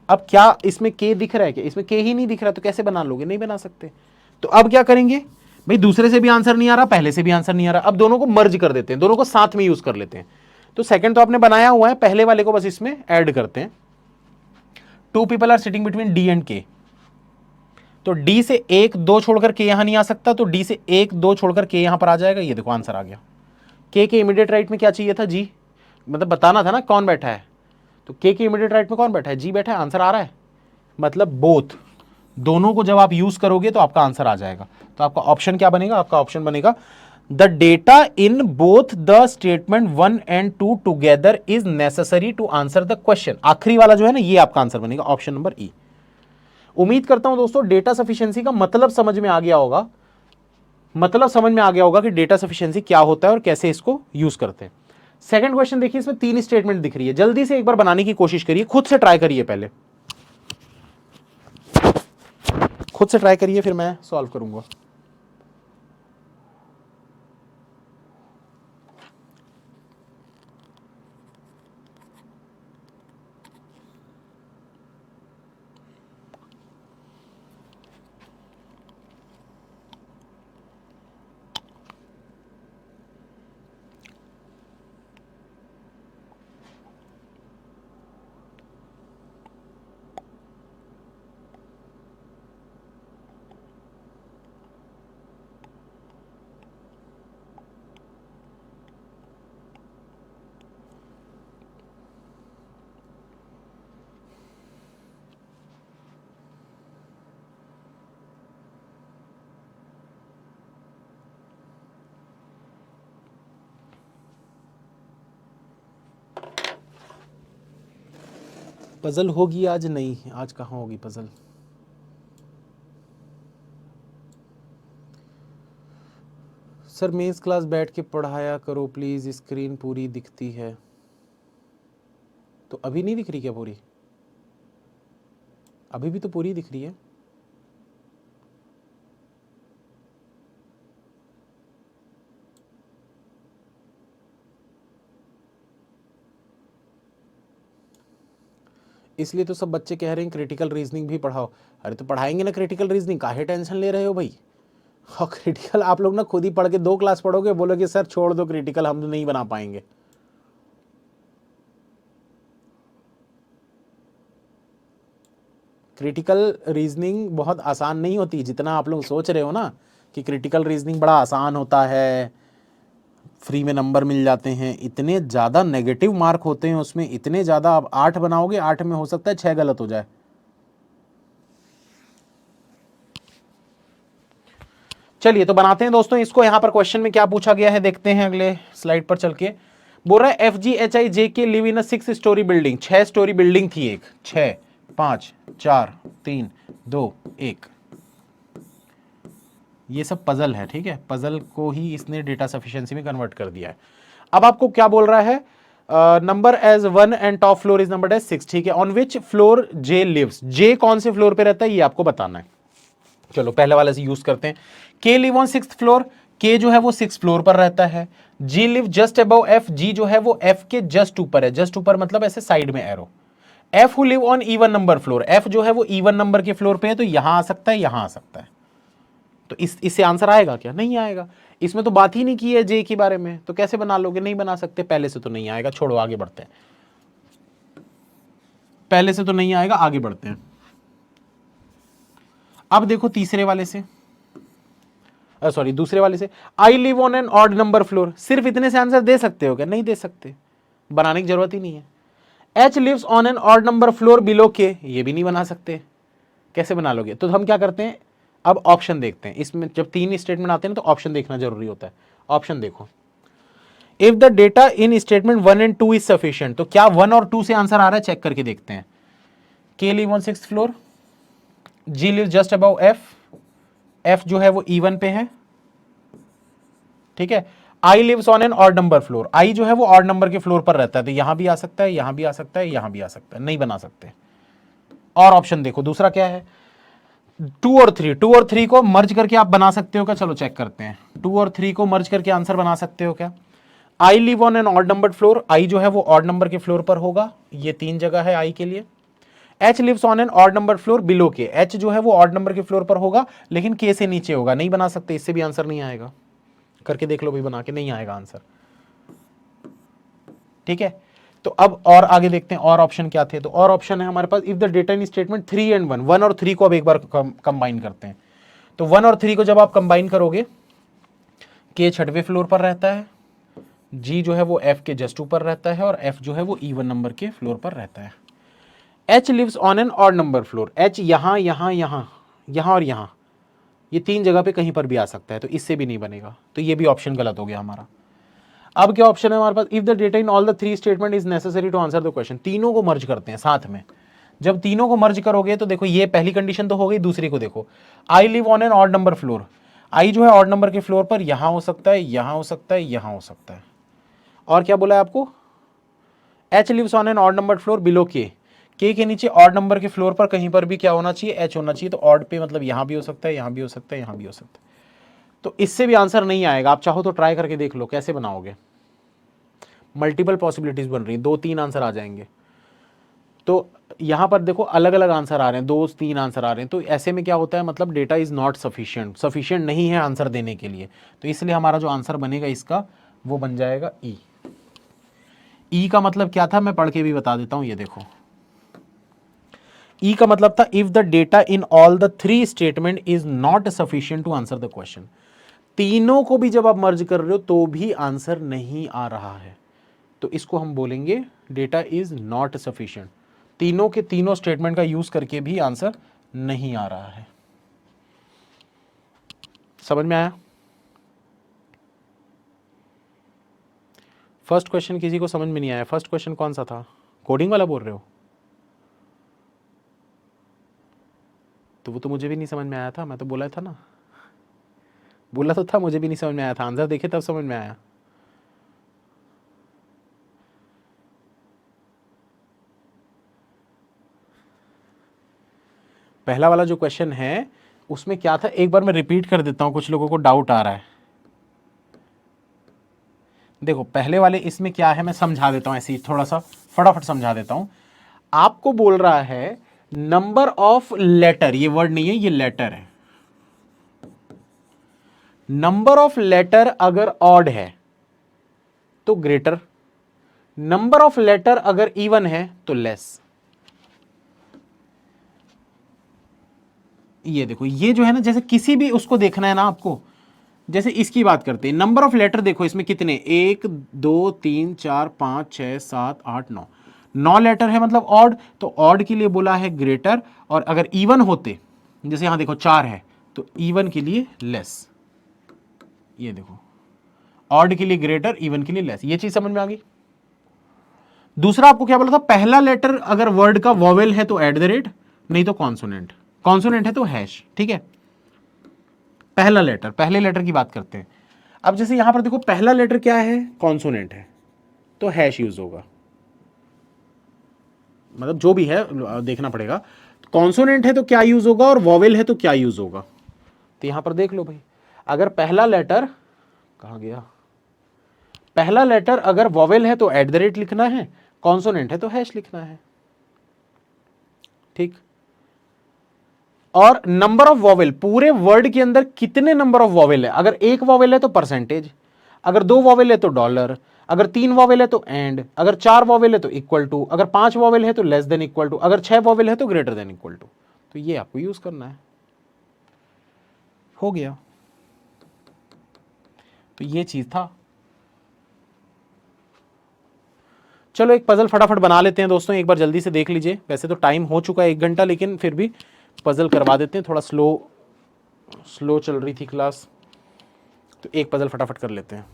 अब क्या इसमें के दिख रहा है क्या, इसमें के ही नहीं दिख रहा, तो कैसे बना लोगे, नहीं बना सकते। तो अब क्या करेंगे भाई, दूसरे से भी आंसर नहीं आ रहा, पहले से भी आंसर नहीं आ रहा, अब दोनों को मर्ज कर देते हैं, दोनों को साथ में यूज कर लेते हैं। तो सेकंड तो आपने बनाया हुआ है, पहले वाले को बस इसमें ऐड करते हैं। 2 people are sitting between D and K, तो डी से 1 2 छोड़कर के यहां नहीं आ सकता, तो डी से 1 2 छोड़कर के यहां पर आ जाएगा। ये देखो आंसर आ गया। के इमीडिएट राइट में क्या चाहिए था, जी, मतलब बताना था ना कौन बैठा है, तो के इमीडिएट राइट में कौन बैठा है, जी बैठा है, आंसर आ रहा है। मतलब बोथ, दोनों को जब आप यूज करोगे तो आपका आंसर आ जाएगा। तो आपका ऑप्शन क्या बनेगा, आपका ऑप्शन बनेगा the data in both the statement 1 and 2 together is necessary to answer the question. आखिरी वाला जो है ना, ये आपका आंसर बनेगा, ऑप्शन नंबर ई। उम्मीद करता हूं दोस्तों डेटा सफिशिएंसी का मतलब समझ में आ गया होगा, मतलब समझ में आ गया होगा कि डेटा सफिशिएंसी क्या होता है और कैसे इसको यूज करते हैं। सेकंड क्वेश्चन देखिए, इसमें 3 स्टेटमेंट दिख रही है, जल्दी से एक बार बनाने की कोशिश करिए, खुद से ट्राई करिए, पहले खुद से ट्राई करिए, फिर मैं सॉल्व करूंगा। पजल होगी आज, नहीं आज कहाँ होगी पजल। सर मेंस क्लास बैठ के पढ़ाया करो प्लीज, स्क्रीन पूरी दिखती है। तो अभी नहीं दिख रही क्या पूरी, अभी भी तो पूरी दिख रही है। इसलिए तो सब बच्चे कह रहे हैं क्रिटिकल रीजनिंग भी पढ़ाओ। अरे तो पढ़ाएंगे ना क्रिटिकल रीजनिंग, काहे टेंशन ले रहे हो भाई। और क्रिटिकल आप लोग ना खुद ही पढ़ के 2 क्लास पढ़ोगे, बोलोगे सर छोड़ दो क्रिटिकल, हम तो नहीं बना पाएंगे। क्रिटिकल रीजनिंग बहुत आसान नहीं होती जितना आप लोग सोच रहे हो ना, कि क्रिटिकल रीजनिंग बड़ा आसान होता है, फ्री में नंबर मिल जाते हैं। इतने ज़्यादा नेगेटिव मार्क होते हैं उसमें, इतने ज़्यादा। आप 8 बनाओगे, 8 में हो सकता है 6 गलत हो जाए। चलिए तो बनाते हैं दोस्तों इसको। यहां पर क्वेश्चन में क्या पूछा गया है देखते हैं, अगले स्लाइड पर चल के। बोल रहा है FGHIJ live in a 6 story building, 6 story building थी एक, 6 5 4 3 2 1। ये सब पजल है, ठीक है, पजल को ही इसने डेटा सफिशिएंसी में कन्वर्ट कर दिया है। अब आपको क्या बोल रहा है, number as 1 and top floor is number as 6, ठीक है। On which floor J lives, J कौन से फ्लोर पे रहता है ये आपको बताना है। चलो पहले वाले से यूज करते हैं। K live on 6th floor, के जो है वो 6th फ्लोर पर रहता है। जी लिव जस्ट अबव एफ, जी जो है वो एफ के जस्ट ऊपर है, जस्ट ऊपर मतलब ऐसे साइड में arrow. F who live on even number floor, F जो है वो इवन नंबर के फ्लोर पे है, तो यहां आ सकता है, यहां आ सकता है। तो इससे आंसर आएगा क्या, नहीं आएगा। इसमें तो बात ही नहीं की है जे के बारे में, तो कैसे बना लोगे, नहीं बना सकते, पहले से तो नहीं आएगा। छोड़ो आगे बढ़ते हैं, पहले से तो नहीं आएगा, आगे बढ़ते हैं। अब देखो तीसरे वाले से, सॉरी दूसरे वाले से। आई live on an odd number floor, सिर्फ इतने से आंसर दे सकते हो क्या, नहीं दे सकते, बनाने की जरूरत ही नहीं है। H lives on an odd number floor below K, ये भी नहीं बना सकते। कैसे बना लोगे? तो हम क्या करते हैं, अब ऑप्शन देखते हैं। इसमें जब 3 स्टेटमेंट आते हैं ना तो ऑप्शन देखना जरूरी होता है। ऑप्शन देखो, if the data in statement 1 and 2 is sufficient, तो क्या 1 और 2 से आंसर आ रहा है? चेक करके देखते हैं। K live on 6th floor, G live just above F, F जो है वो E1 पे है, ठीक है। I lives on an odd number floor, I जो है वो ऑड नंबर के फ्लोर पर रहता है, तो यहां भी आ सकता है, यहां भी आ सकता है, यहां भी आ सकता है, नहीं बना सकते। और ऑप्शन देखो दूसरा क्या है, 2 और 3, 2 और 3 को मर्ज करके आप बना सकते हो क्या? चलो चेक करते हैं, 2 और 3 को मर्ज करके आंसर बना सकते हो क्या? I live on an odd number floor, I जो है वो ऑड नंबर के फ्लोर पर होगा, ये 3 जगह है आई के लिए। H lives on an odd number floor below K, H जो है वो ऑड नंबर के फ्लोर पर होगा लेकिन के से नीचे होगा, नहीं बना सकते, इससे भी आंसर नहीं आएगा। करके देख लो भाई, बना के नहीं आएगा आंसर, ठीक है। तो अब और आगे देखते हैं और ऑप्शन क्या थे। तो और ऑप्शन है हमारे पास, if the data in statement 3 and 1, 1 और 3 को अब एक बार कंबाइन करते हैं। तो 1 और 3 को जब आप कंबाइन करोगे, के 6वें फ्लोर पर रहता है, जी जो है वो एफ के जस्ट ऊपर रहता है, और एफ जो है वो E1 नंबर के फ्लोर पर रहता है। H lives on an odd number floor, H यहां यहां यहां यहां और यहां, ये 3 जगह पे कहीं पर भी आ सकता है, तो इससे भी नहीं बनेगा, तो ये भी ऑप्शन गलत हो गया हमारा। अब क्या ऑप्शन है हमारे पास, if the data in all the 3 statement is necessary to answer the question, तीनों को मर्ज करते हैं साथ में। जब तीनों को मर्ज करोगे तो देखो ये पहली कंडीशन तो हो गई, दूसरी को देखो, I live on an odd number floor, I जो है ऑड नंबर के फ्लोर पर यहां हो सकता है, यहां हो सकता है, यहां हो सकता है। और क्या बोला है आपको, H lives on an odd number floor below K नीचे ऑड नंबर के फ्लोर पर कहीं पर भी क्या होना चाहिए, एच होना चाहिए। तो ऑड पे मतलब यहां भी हो सकता है, यहां भी हो सकता है, यहां भी हो सकता है, तो इससे भी आंसर नहीं आएगा। आप चाहो तो ट्राई करके देख लो कैसे बनाओगे, मल्टीपल पॉसिबिलिटीज बन रही है, 2-3 आंसर आ जाएंगे। तो यहां पर देखो अलग अलग आंसर आ रहे हैं, 2-3 आंसर आ रहे हैं, तो ऐसे में क्या होता है, मतलब data is not sufficient, sufficient नहीं है आंसर देने के लिए। तो इसलिए हमारा जो आंसर बनेगा इसका वो बन जाएगा ई। ई का मतलब क्या था मैं पढ़ के भी बता देता हूं, ये देखो ई का मतलब था, if the data in all the 3 statement is not sufficient to answer the question, तीनों को भी जब आप मर्ज कर रहे हो तो भी आंसर नहीं आ रहा है, तो इसको हम बोलेंगे डेटा इज नॉट सफिशिएंट, तीनों के तीनों स्टेटमेंट का यूज करके भी आंसर नहीं आ रहा है। समझ में आया? फर्स्ट क्वेश्चन किसी को समझ में नहीं आया? फर्स्ट क्वेश्चन कौन सा था, कोडिंग वाला बोल रहे हो? तो वो तो मुझे भी नहीं समझ में आया था, मैं तो बोला था ना, बोला तो था, मुझे भी नहीं समझ में आया था, आंसर देखे तब समझ में आया। पहला वाला जो क्वेश्चन है उसमें क्या था, एक बार मैं रिपीट कर देता हूं, कुछ लोगों को डाउट आ रहा है। देखो पहले वाले इसमें क्या है मैं समझा देता हूं, ऐसे ही थोड़ा सा फटाफट समझा देता हूं। आपको बोल रहा है नंबर ऑफ लेटर, ये वर्ड नहीं है, ये लेटर है। नंबर ऑफ लेटर अगर ऑड है तो ग्रेटर, नंबर ऑफ लेटर अगर इवन है तो लेस। ये देखो, ये जो है ना, जैसे किसी भी उसको देखना है ना आपको, जैसे इसकी बात करते हैं, नंबर ऑफ लेटर देखो इसमें कितने, 1 2 3 4 5 6 7 8 9, 9 लेटर है मतलब ऑड, तो ऑड के लिए बोला है ग्रेटर, और अगर इवन होते, जैसे यहां देखो 4 है तो इवन के लिए लेस। ये देखो ऑड के लिए ग्रेटर, इवन के लिए लेस, ये चीज समझ में आ गई। दूसरा आपको क्या बोला था, पहला लेटर अगर वर्ड का वॉवेल है तो एट द रेट, नहीं तो कॉन्सोनेंट, कॉन्सोनेंट है तो हैश, ठीक है। पहला लेटर, पहले लेटर की बात करते हैं। अब जैसे यहां पर देखो पहला लेटर क्या है, कॉन्सोनेंट है, तो हैश यूज होगा, मतलब जो भी है देखना पड़ेगा। कॉन्सोनेंट है तो क्या यूज होगा, और वॉवेल है तो क्या यूज होगा। तो यहां पर देख लो भाई, अगर पहला लेटर, कहां गया, पहला लेटर अगर वॉवेल है तो एट द रेट लिखना है, कॉन्सोनेंट है तो हैश लिखना है, ठीक। और नंबर ऑफ वॉवेल, पूरे वर्ड के अंदर कितने नंबर ऑफ वॉवेल है, अगर एक वॉवेल है तो परसेंटेज, अगर 2 वॉवेल है तो डॉलर, अगर 3 वॉवेल है तो एंड, अगर 4 वॉवेल है तो इक्वल टू, अगर 5 वॉवेल है तो लेस देन इक्वल टू, अगर 6 वॉवेल है तो ग्रेटर देन इक्वल टू। तो ये आपको यूज करना है, हो गया। तो ये चीज था। चलो एक पजल फटाफट बना लेते हैं दोस्तों, एक बार जल्दी से देख लीजिए, वैसे तो टाइम हो चुका है 1 घंटा, लेकिन फिर भी पजल करवा देते हैं, थोड़ा स्लो चल रही थी क्लास, तो एक पजल फटाफट कर लेते हैं।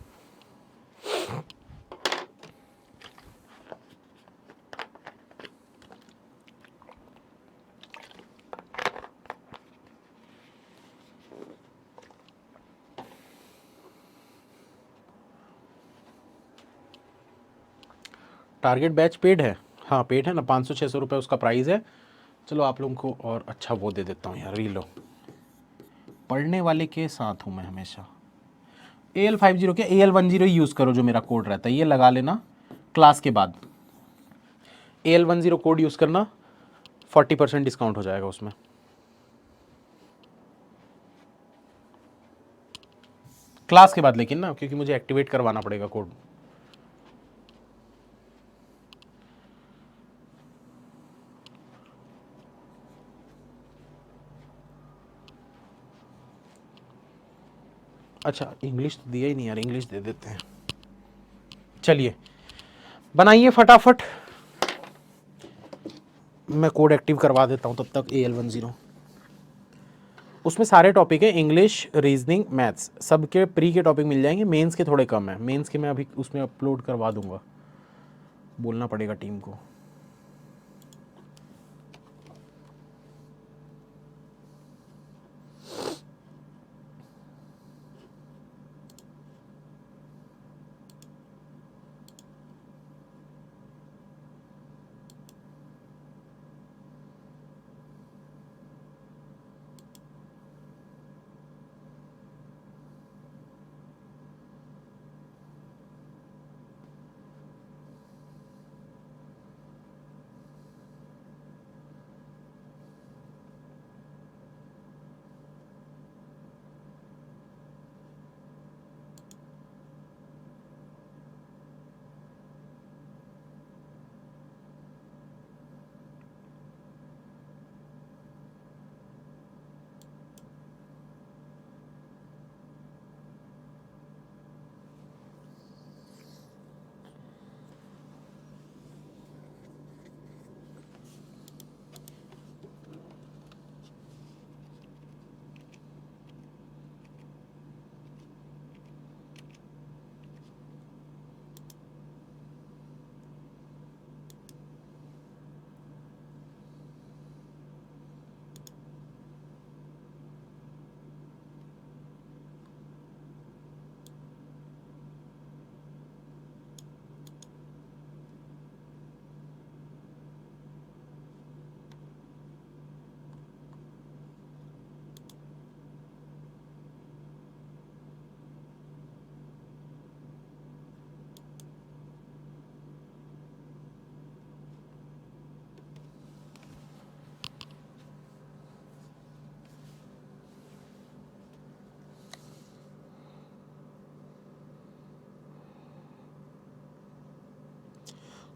टारगेट बैच पेड है, हाँ पेड है ना, 500-600 रुपये उसका प्राइस है। चलो आप लोगों को और अच्छा वो दे देता हूँ यार, रीलो। पढ़ने वाले के साथ हूँ मैं हमेशा। AL50 क्या AL10 यूज़ करो, जो मेरा कोड रहता है ये लगा लेना क्लास के बाद। AL10 कोड यूज़ करना, 40% डिस्काउंट हो जाएगा उसमें। क्लास के बाद लेकिन ना, क्योंकि मुझे एक्टिवेट करवाना पड़ेगा कोड। अच्छा इंग्लिश तो दिया ही नहीं यार, इंग्लिश दे देते हैं। चलिए बनाइए फटाफट, मैं कोड एक्टिव करवा देता हूँ तब तक AL10। उसमें सारे टॉपिक है, इंग्लिश, रीजनिंग, मैथ्स, सबके प्री के टॉपिक मिल जाएंगे। मेंस के थोड़े कम है, मेंस के मैं अभी उसमें अपलोड करवा दूंगा, बोलना पड़ेगा टीम को।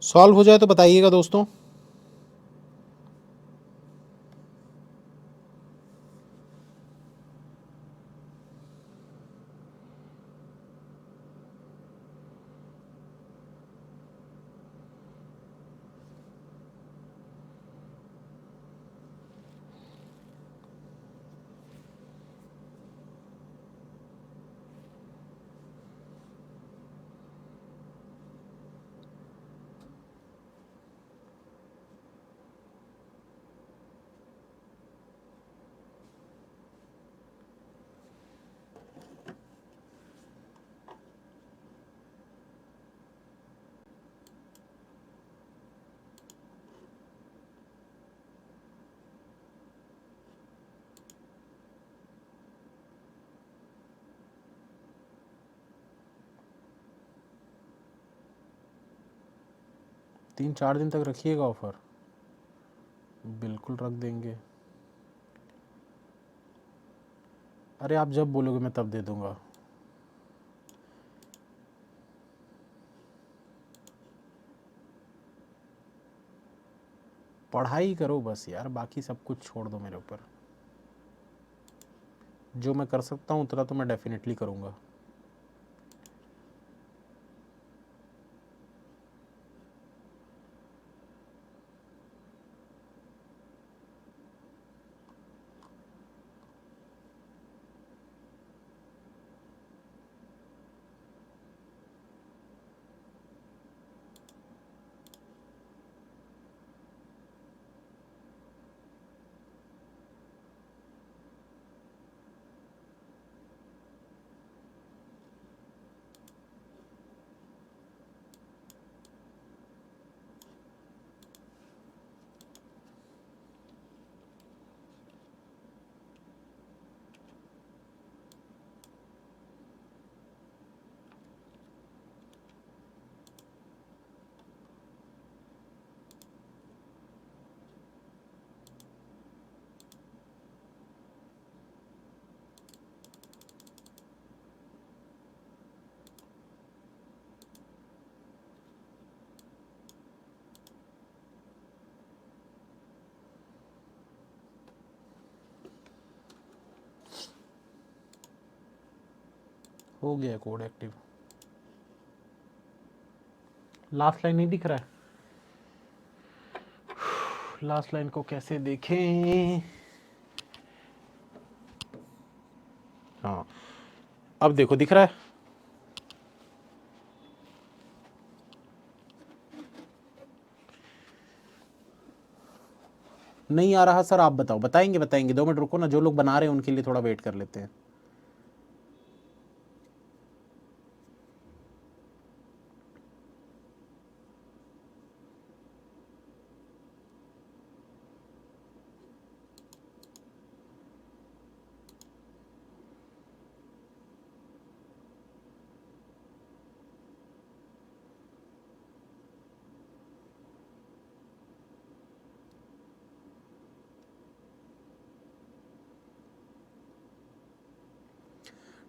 सॉल्व हो जाए तो बताइएगा दोस्तों। तीन चार दिन तक रखिएगा ऑफर, बिल्कुल रख देंगे। अरे आप जब बोलोगे मैं तब दे दूंगा। पढ़ाई करो बस यार, बाकी सब कुछ छोड़ दो मेरे ऊपर। जो मैं कर सकता हूँ उतना तो मैं डेफिनेटली करूँगा। हो गया कोड एक्टिव। लास्ट लाइन नहीं दिख रहा है, लास्ट लाइन को कैसे देखें? हाँ अब देखो दिख रहा है। नहीं आ रहा सर, आप बताओ। बताएंगे बताएंगे, 2 मिनट रुको ना, जो लोग बना रहे हैं उनके लिए थोड़ा वेट कर लेते हैं।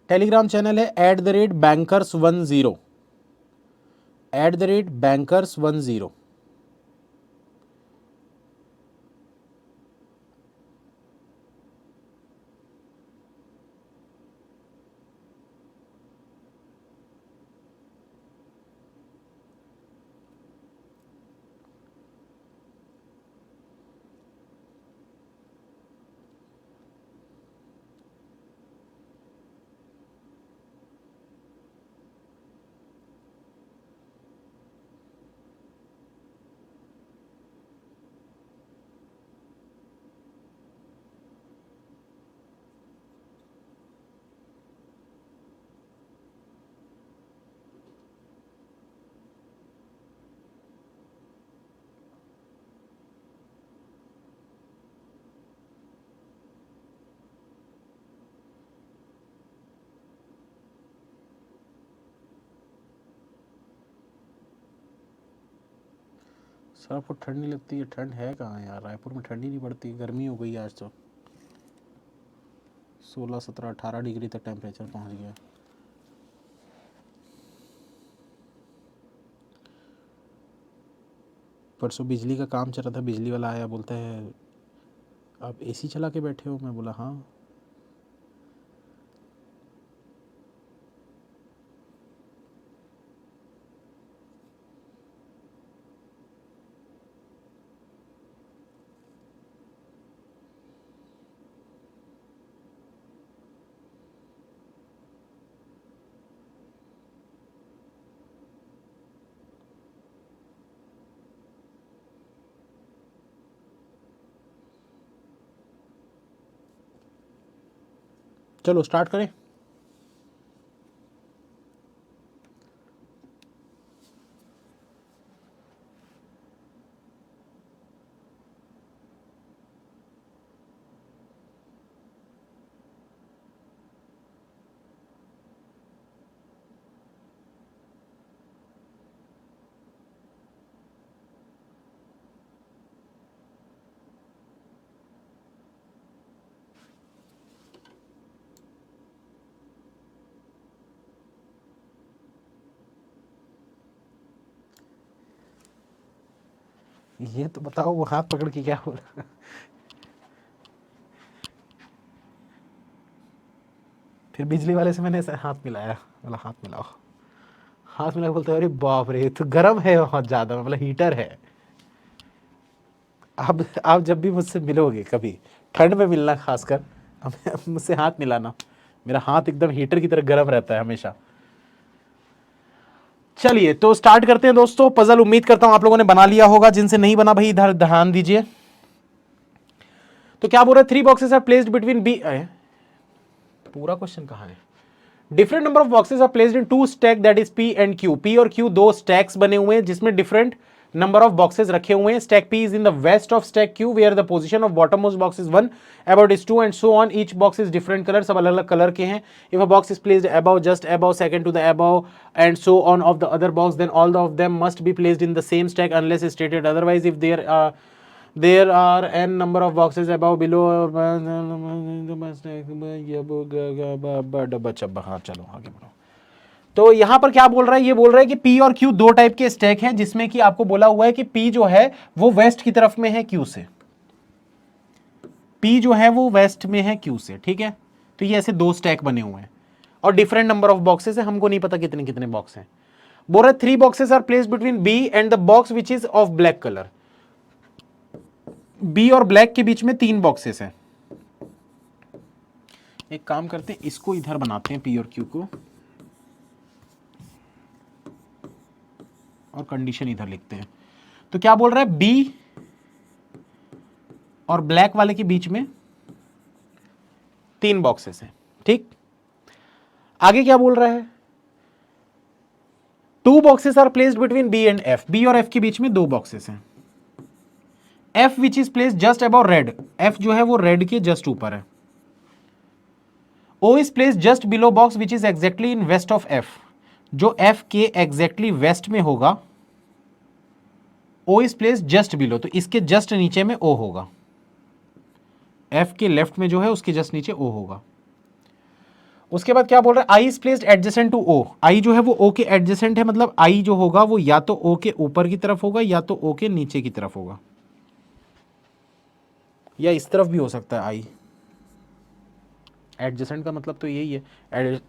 टेलीग्राम चैनल है @bankers10, @bankers10। सर आपको ठंड नहीं लगती है? ठंड है कहाँ यार, रायपुर में ठंड ही नहीं पड़ती, गर्मी हो गई आज तो। 16, 17, 18 डिग्री तक टेम्परेचर पहुँच गया। परसों बिजली का काम चल रहा था, बिजली वाला आया, बोलता है आप एसी चला के बैठे हो? मैं बोला हाँ। चलो स्टार्ट करें। ये तो बताओ, वो हाथ पकड़ के क्या हो रहा है? फिर बिजली वाले से मैंने ऐसा हाथ मिलाया, बोला हाथ मिलाओ। हाथ मिला, बोलते अरे बाप रे तो गर्म है बहुत ज़्यादा, मतलब हीटर है। आप जब भी मुझसे मिलोगे कभी, ठंड में मिलना खासकर, अब मुझसे हाथ मिलाना, मेरा हाथ एकदम हीटर की तरह गर्म रहता है हमेशा। चलिए तो स्टार्ट करते हैं दोस्तों। पजल उम्मीद करता हूं आप लोगों ने बना लिया होगा, जिनसे नहीं बना भाई इधर ध्यान दीजिए। तो क्या बोल रहे हैं, 3 boxes are placed between B, पूरा क्वेश्चन कहां है? Different number of boxes are placed in 2 stack that is P and Q. P और क्यू 2 स्टैक्स बने हुए हैं जिसमें डिफरेंट नंबर ऑफ बॉक्सेस रखे हुए हैं। Stack P is in the west of stack Q where the position of bottom most box is 1, about is 2 and so on. Each box is different colour, सब अलग अलग colour के हैं। If a box is placed above, just above, second to the above and so on of the other box, then all of them must be placed in the same stack unless stated otherwise. If there are n number of boxes above, below, हाँ चलो आगे बढ़ो। तो यहां पर क्या बोल रहा है, ये बोल रहा है कि P और Q 2 टाइप के स्टैक हैं, जिसमें कि आपको बोला हुआ है कि P जो है वो वेस्ट की तरफ में है Q से, P जो है वो वेस्ट में है Q से, ठीक है। तो ये ऐसे 2 स्टैक बने हुए हैं और डिफरेंट नंबर ऑफ बॉक्सेस है, हमको नहीं पता कितने कितने बॉक्स हैं। बोल रहा है 3 boxes are placed between B and the box which is of black colour. B और ब्लैक के बीच में 3 बॉक्सेस हैं। एक काम करते हैं, इसको इधर बनाते हैं, पी और क्यू को, और कंडीशन इधर लिखते हैं। तो क्या बोल रहा है, बी और ब्लैक वाले के बीच में 3 बॉक्सेस हैं, ठीक। आगे क्या बोल रहा है, 2 boxes are placed between B and F. B और एफ के बीच में 2 बॉक्सेस हैं। F which is placed just about red, F जो है वो रेड के जस्ट ऊपर है। O is placed just below box which is exactly in west of F, जो एफ के एग्जैक्टली वेस्ट में होगा। O is placed just below, तो इसके जस्ट नीचे में ओ होगा। एफ के लेफ्ट में जो है उसके जस्ट नीचे ओ होगा। उसके बाद क्या बोल रहा है, I is placed adjacent to O. I जो है वो ओ के एडजेसेंट है, मतलब आई जो होगा वो या तो ओ के ऊपर की तरफ होगा या तो ओ के नीचे की तरफ होगा, या इस तरफ भी हो सकता है। आई एडजेसेंट का मतलब तो यही है।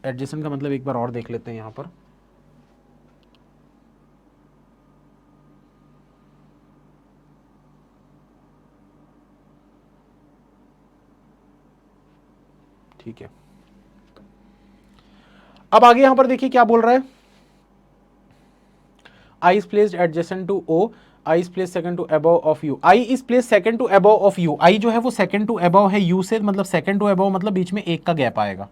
एडजेसेंट का मतलब एक बार और देख लेते हैं यहां पर। ठीक है, अब आगे यहां पर देखिए क्या बोल रहा है, I is placed adjacent to O, I is place second to above of U. I is place second to above of U. I जो है वो सेकंड टू अबव है यू से, मतलब सेकंड टू अबव मतलब बीच में 1 का गैप आएगा।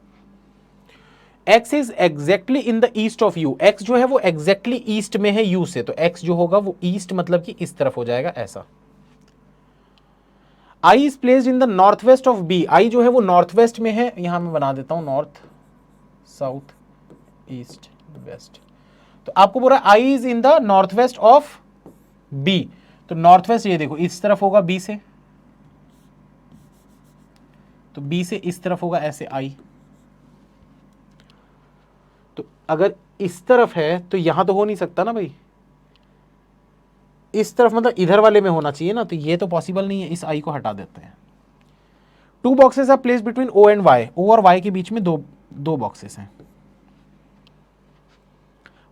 X is exactly in the east of you. X जो है वो एग्जैक्टली ईस्ट में है यू से, तो एक्स जो होगा वो ईस्ट मतलब कि इस तरफ हो जाएगा, ऐसा। I is placed in the north west of B. I जो है वो नॉर्थ वेस्ट में है, यहां मैं बना देता हूं नॉर्थ, साउथ, ईस्ट, वेस्ट। तो आपको बोल रहा है I is in the north west of B, तो नॉर्थ वेस्ट ये देखो इस तरफ होगा बी से, तो बी से इस तरफ होगा ऐसे आई। तो अगर इस तरफ है तो यहां तो हो नहीं सकता ना भाई, इस तरफ मतलब इधर वाले में होना चाहिए ना, तो ये तो पॉसिबल नहीं है, इस आई को हटा देते हैं। 2 boxes are placed between O and Y. O और वाई के बीच में दो बॉक्सेस हैं।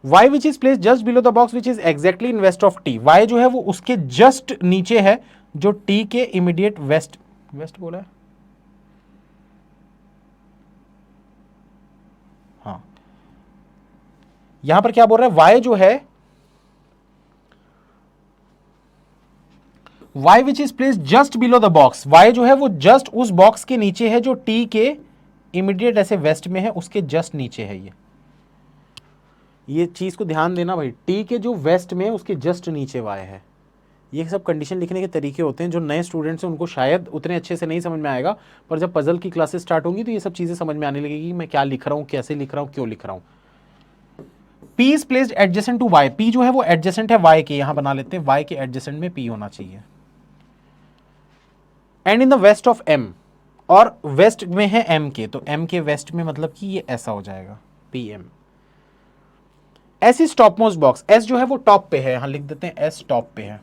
y which is place just below the box which is exactly in west of t। y जो है वो उसके जस्ट नीचे है, जो t के इमीडिएट वेस्ट, वेस्ट बोला है, हाँ। यहां पर क्या बोल रहा है, y जो है, y which is place just below the box. y जो है वो जस्ट उस बॉक्स के नीचे है जो t के इमीडिएट ऐसे वेस्ट में है, उसके जस्ट नीचे है। ये चीज को ध्यान देना भाई, टी के जो वेस्ट में उसके जस्ट नीचे वाई है। ये सब कंडीशन लिखने के तरीके होते हैं, जो नए स्टूडेंट्स हैं उनको शायद उतने अच्छे से नहीं समझ में आएगा, पर जब पजल की क्लासेस स्टार्ट होंगी तो ये सब चीजें समझ में आने लगेगी, मैं क्या लिख रहा हूँ, कैसे लिख रहा हूँ, क्यों लिख रहा हूँ। P is placed adjacent to y। P जो है वो एडजेसेंट है y के, यहां बना लेते हैं y के एडजेसेंट में P होना चाहिए। And in the west of M, और वेस्ट में है M के, तो M के वेस्ट में मतलब कि ये ऐसा हो जाएगा PM। S is top most box. S जो है वो टॉप पे है, यहां लिख देते हैं S टॉप पे है।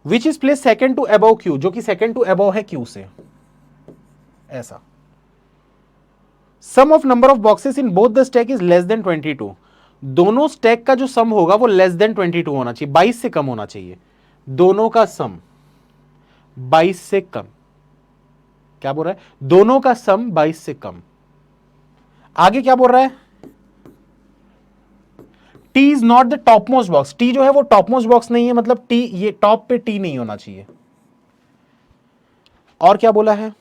Which is place second to above Q, जो कि सेकंड टू अबव है Q से, ऐसा। Sum of number of boxes in both the stack is less than 22। दोनों स्टैक का जो सम होगा वो लेस देन 22 होना चाहिए, 22 से कम होना चाहिए। दोनों का सम 22 से कम, क्या बोल रहा है, दोनों का सम 22 से कम। आगे क्या बोल रहा है, T is not the top most box. T जो है वो टॉप मोस्ट बॉक्स नहीं है, मतलब T ये टॉप पे T नहीं होना चाहिए। और क्या बोला है,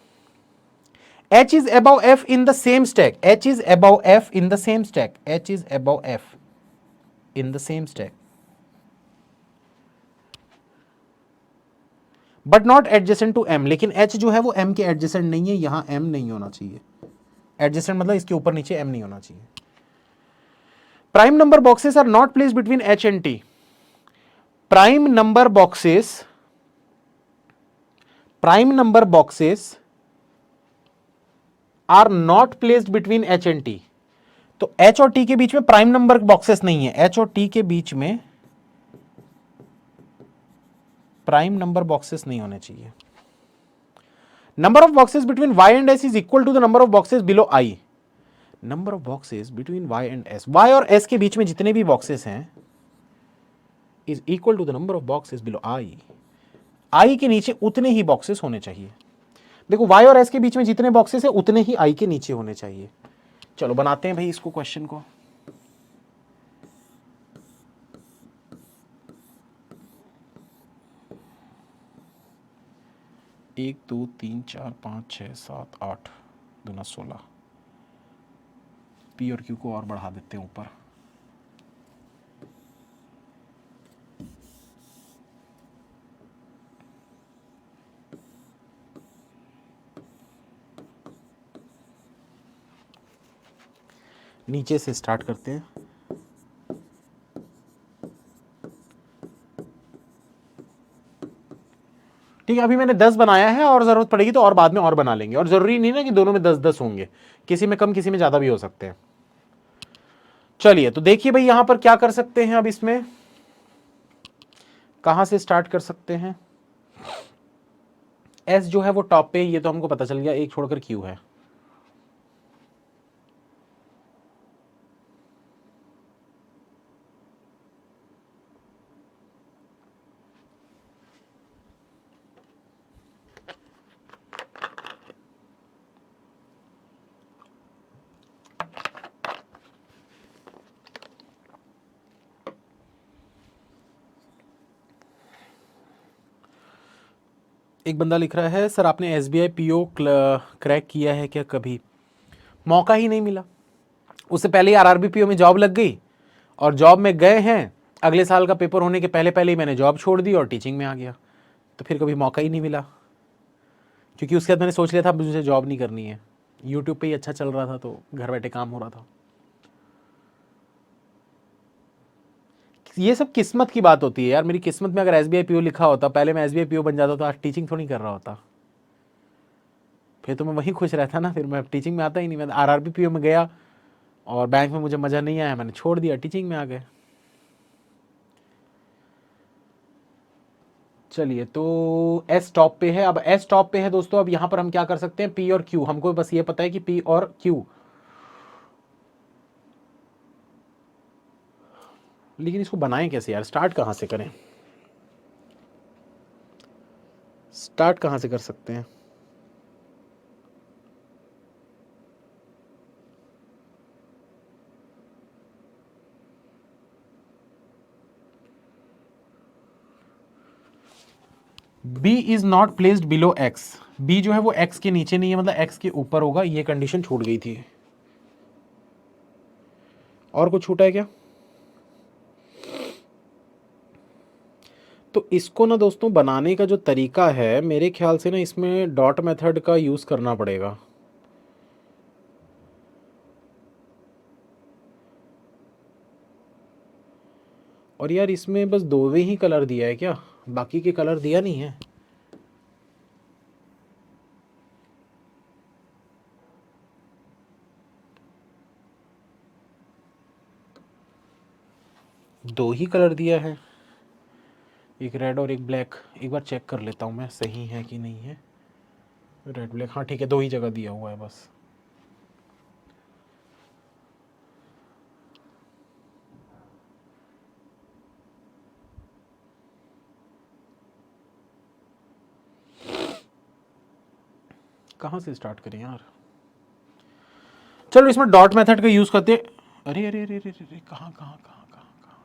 H is above F in the same stack. H is above F in the same stack. H is above F in the same stack. But not adjacent to M. लेकिन H जो है वो M के adjacent नहीं है, यहां M नहीं होना चाहिए। Adjacent मतलब इसके ऊपर नीचे M नहीं होना चाहिए। Prime number boxes are not placed between H and T. Prime number boxes are not placed between H and T। तो H और T के बीच में प्राइम नंबर बॉक्सेस नहीं है। H और T के बीच में प्राइम नंबर बॉक्सेस नहीं होने चाहिए। Number of boxes between y and s is equal to the number of boxes below i। Number of boxes between y and s, y और s के बीच में जितने भी बॉक्सेस हैं is equal to the number of boxes below i के नीचे उतने ही बॉक्सेस होने चाहिए। देखो y और s के बीच में जितने बॉक्सेस है उतने ही i के नीचे होने चाहिए। चलो बनाते हैं भाई इसको, क्वेश्चन को। एक 2 3 4 5 6 7 8 दूना 16। पी और क्यू को और बढ़ा देते हैं ऊपर। नीचे से स्टार्ट करते हैं। ठीक है, अभी मैंने 10 बनाया है और जरूरत पड़ेगी तो और बाद में और बना लेंगे, और जरूरी नहीं ना कि दोनों में 10-10 होंगे, किसी में कम किसी में ज्यादा भी हो सकते हैं। चलिए तो देखिए भाई यहां पर क्या कर सकते हैं, अब इसमें कहां से स्टार्ट कर सकते हैं। एस जो है वो टॉप पे, ये तो हमको पता चल गया, एक छोड़कर क्यू है। एक बंदा लिख रहा है, सर आपने SBI PO क्रैक किया है क्या कभी? मौका ही नहीं मिला। उससे पहले ही RRB PO में जॉब लग गई, और जॉब में गए हैं, अगले साल का पेपर होने के पहले पहले ही मैंने जॉब छोड़ दी और टीचिंग में आ गया, तो फिर कभी मौका ही नहीं मिला। क्योंकि उसके बाद मैंने सोच लिया था मुझे जॉब नहीं करनी है, यूट्यूब पे ही अच्छा चल रहा था तो घर बैठे काम हो रहा था। ये सब किस्मत की बात होती है यार। मेरी किस्मत में अगर SBI PO लिखा होता, पहले मैं SBI PO बन जाता तो आज टीचिंग थोड़ी कर रहा होता, फिर तो मैं वहीं खुश रहता ना। फिर मैं टीचिंग में आता ही नहीं। मैं RRB PO में गया और बैंक में मुझे मज़ा नहीं आया, मैंने छोड़ दिया, टीचिंग में आ गए। चलिए तो S टॉप पे है। अब S टॉप पे है दोस्तों, अब यहां पर हम क्या कर सकते हैं, P और Q। हमको बस ये पता है कि P और Q, लेकिन इसको बनाएं कैसे यार, स्टार्ट कहां से करें, स्टार्ट कहां से कर सकते हैं। B is not placed below X। B जो है वो X के नीचे नहीं है, मतलब X के ऊपर होगा, ये कंडीशन छूट गई थी। और कुछ छूटा है क्या? तो इसको ना दोस्तों बनाने का जो तरीका है, मेरे ख्याल से ना इसमें डॉट मेथड का यूज़ करना पड़ेगा। और यार इसमें बस दो ही कलर दिया है क्या, बाकी के कलर दिया नहीं है। दो ही कलर दिया है, एक रेड और एक ब्लैक। एक बार चेक कर लेता हूँ मैं, सही है कि नहीं है। रेड ब्लैक, हाँ ठीक है, दो ही जगह दिया हुआ है बस। कहाँ से स्टार्ट करें यार। चलो इसमें डॉट मेथड का यूज़ करते। अरे अरे अरे अरे अरे, कहाँ कहाँ कहाँ कहाँ कहाँ।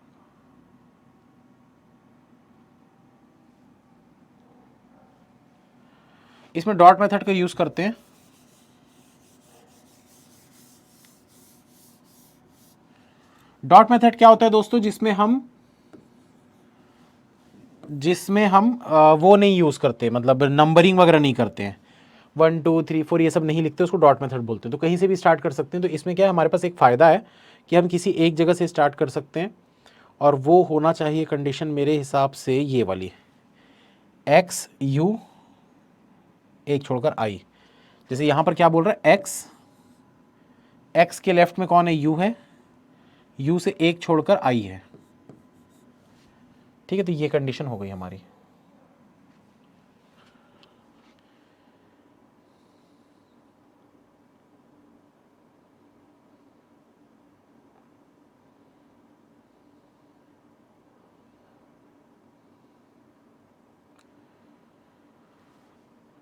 इसमें डॉट मेथड का यूज़ करते हैं। डॉट मेथड क्या होता है दोस्तों, जिसमें हम वो नहीं यूज़ करते, मतलब नंबरिंग वगैरह नहीं करते हैं, 1 2 3 4 ये सब नहीं लिखते, उसको डॉट मेथड बोलते हैं। तो कहीं से भी स्टार्ट कर सकते हैं। तो इसमें क्या है, हमारे पास एक फ़ायदा है कि हम किसी एक जगह से स्टार्ट कर सकते हैं, और वो होना चाहिए कंडीशन मेरे हिसाब से ये वाली, X U एक छोड़कर I। जैसे यहाँ पर क्या बोल रहा है, X के लेफ्ट में कौन है, U है, U से एक छोड़कर I है। ठीक है, तो ये कंडीशन हो गई हमारी।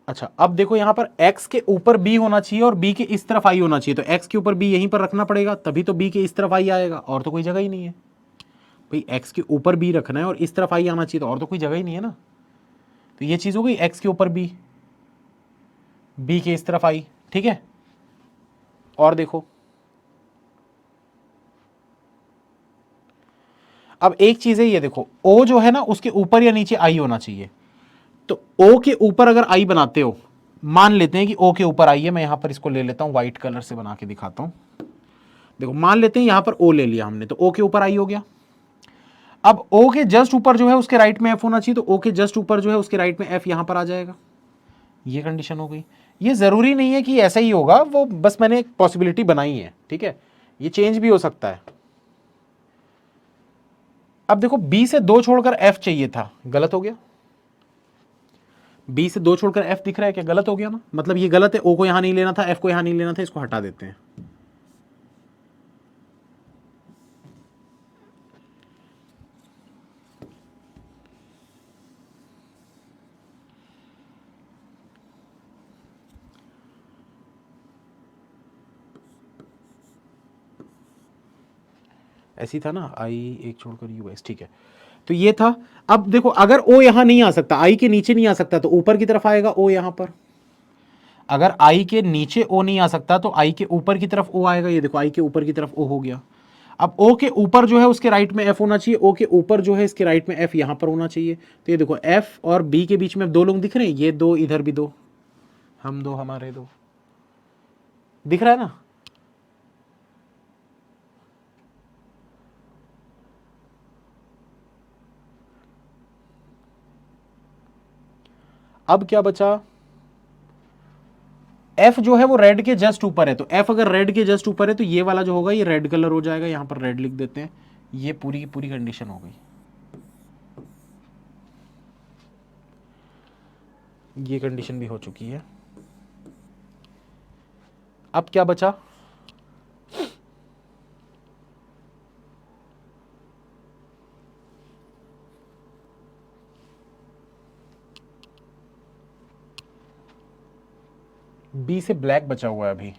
अच्छा अब देखो यहां पर x के ऊपर b होना चाहिए और b के इस तरफ i होना चाहिए, तो x के ऊपर b यहीं पर रखना पड़ेगा, तभी तो b के इस तरफ i आएगा, और तो कोई जगह ही नहीं है भाई। x के ऊपर b रखना है और इस तरफ i आना चाहिए, तो और तो कोई जगह ही नहीं है ना। तो ये चीज हो गई x के ऊपर b, b के इस तरफ i, ठीक है। और देखो अब एक चीज है, ये देखो o जो है ना उसके ऊपर या नीचे i होना चाहिए, तो o के ऊपर अगर i बनाते हो, मान लेते हैं कि o के ऊपर i है, मैं यहां पर इसको ले लेता हूं व्हाइट कलर से बना के दिखाता हूं। देखो मान लेते हैं यहां पर o ले लिया हमने, तो o के ऊपर i हो गया। अब o के जस्ट ऊपर जो है उसके राइट में f होना चाहिए, तो o के जस्ट ऊपर जो है उसके राइट में f यहां पर आ जाएगा। ये कंडीशन हो गई। ये जरूरी नहीं है कि ऐसा ही होगा, वो बस मैंने एक पॉसिबिलिटी बनाई है, ठीक है, ये चेंज भी हो सकता है। अब देखो b से 2 छोड़कर f चाहिए था, गलत हो गया। b से 2 छोड़कर f दिख रहा है क्या, गलत हो गया ना, मतलब ये गलत है, o को यहां नहीं लेना था, f को यहां नहीं लेना था, इसको हटा देते हैं। ऐसी था ना, i एक छोड़कर us, ठीक है। तो ये था। अब देखो अगर o यहां नहीं आ सकता, i के नीचे नहीं आ सकता, तो ऊपर की तरफ आएगा o यहां पर। अगर i के नीचे o नहीं आ सकता तो i के ऊपर की तरफ o आएगा, ये देखो i के ऊपर की तरफ o हो गया। अब o के ऊपर जो है उसके राइट में f होना चाहिए, o के ऊपर जो है इसके राइट में f यहां पर होना चाहिए। तो ये देखो f और b के बीच में 2 लोग दिख रहे हैं, ये 2, इधर भी 2, हम 2 हमारे 2, दिख रहा है ना। अब क्या बचा, f जो है वो रेड के जस्ट ऊपर है, तो f अगर रेड के जस्ट ऊपर है तो ये वाला जो होगा ये रेड कलर हो जाएगा, यहां पर रेड लिख देते हैं। ये पूरी की पूरी कंडीशन हो गई, ये कंडीशन भी हो चुकी है। अब क्या बचा, बी से ब्लैक बचा हुआ है अभी।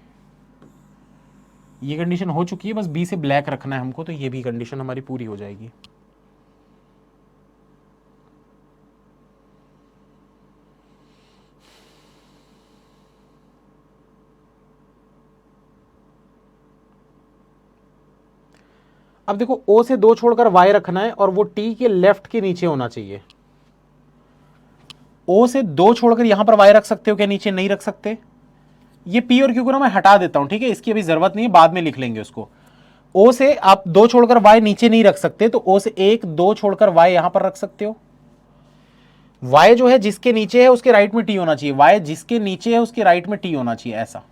ये कंडीशन हो चुकी है, बस बी से ब्लैक रखना है हमको, तो ये भी कंडीशन हमारी पूरी हो जाएगी। अब देखो ओ से 2 छोड़कर वाई रखना है और वो टी के लेफ्ट के नीचे होना चाहिए। ओ से 2 छोड़कर यहां पर वाई रख सकते हो क्या, नीचे नहीं रख सकते। ये पी और क्यू को ना मैं हटा देता हूं, ठीक है, इसकी अभी जरूरत नहीं है, बाद में लिख लेंगे उसको। ओ से आप 2 छोड़कर वाई नीचे नहीं रख सकते, तो ओ से 1 2 छोड़कर वाई यहां पर रख सकते हो। वाई जो है जिसके नीचे है उसके राइट में टी होना चाहिए, वाई जिसके नीचे है उसके राइट में टी होना चाहिए, ऐसा।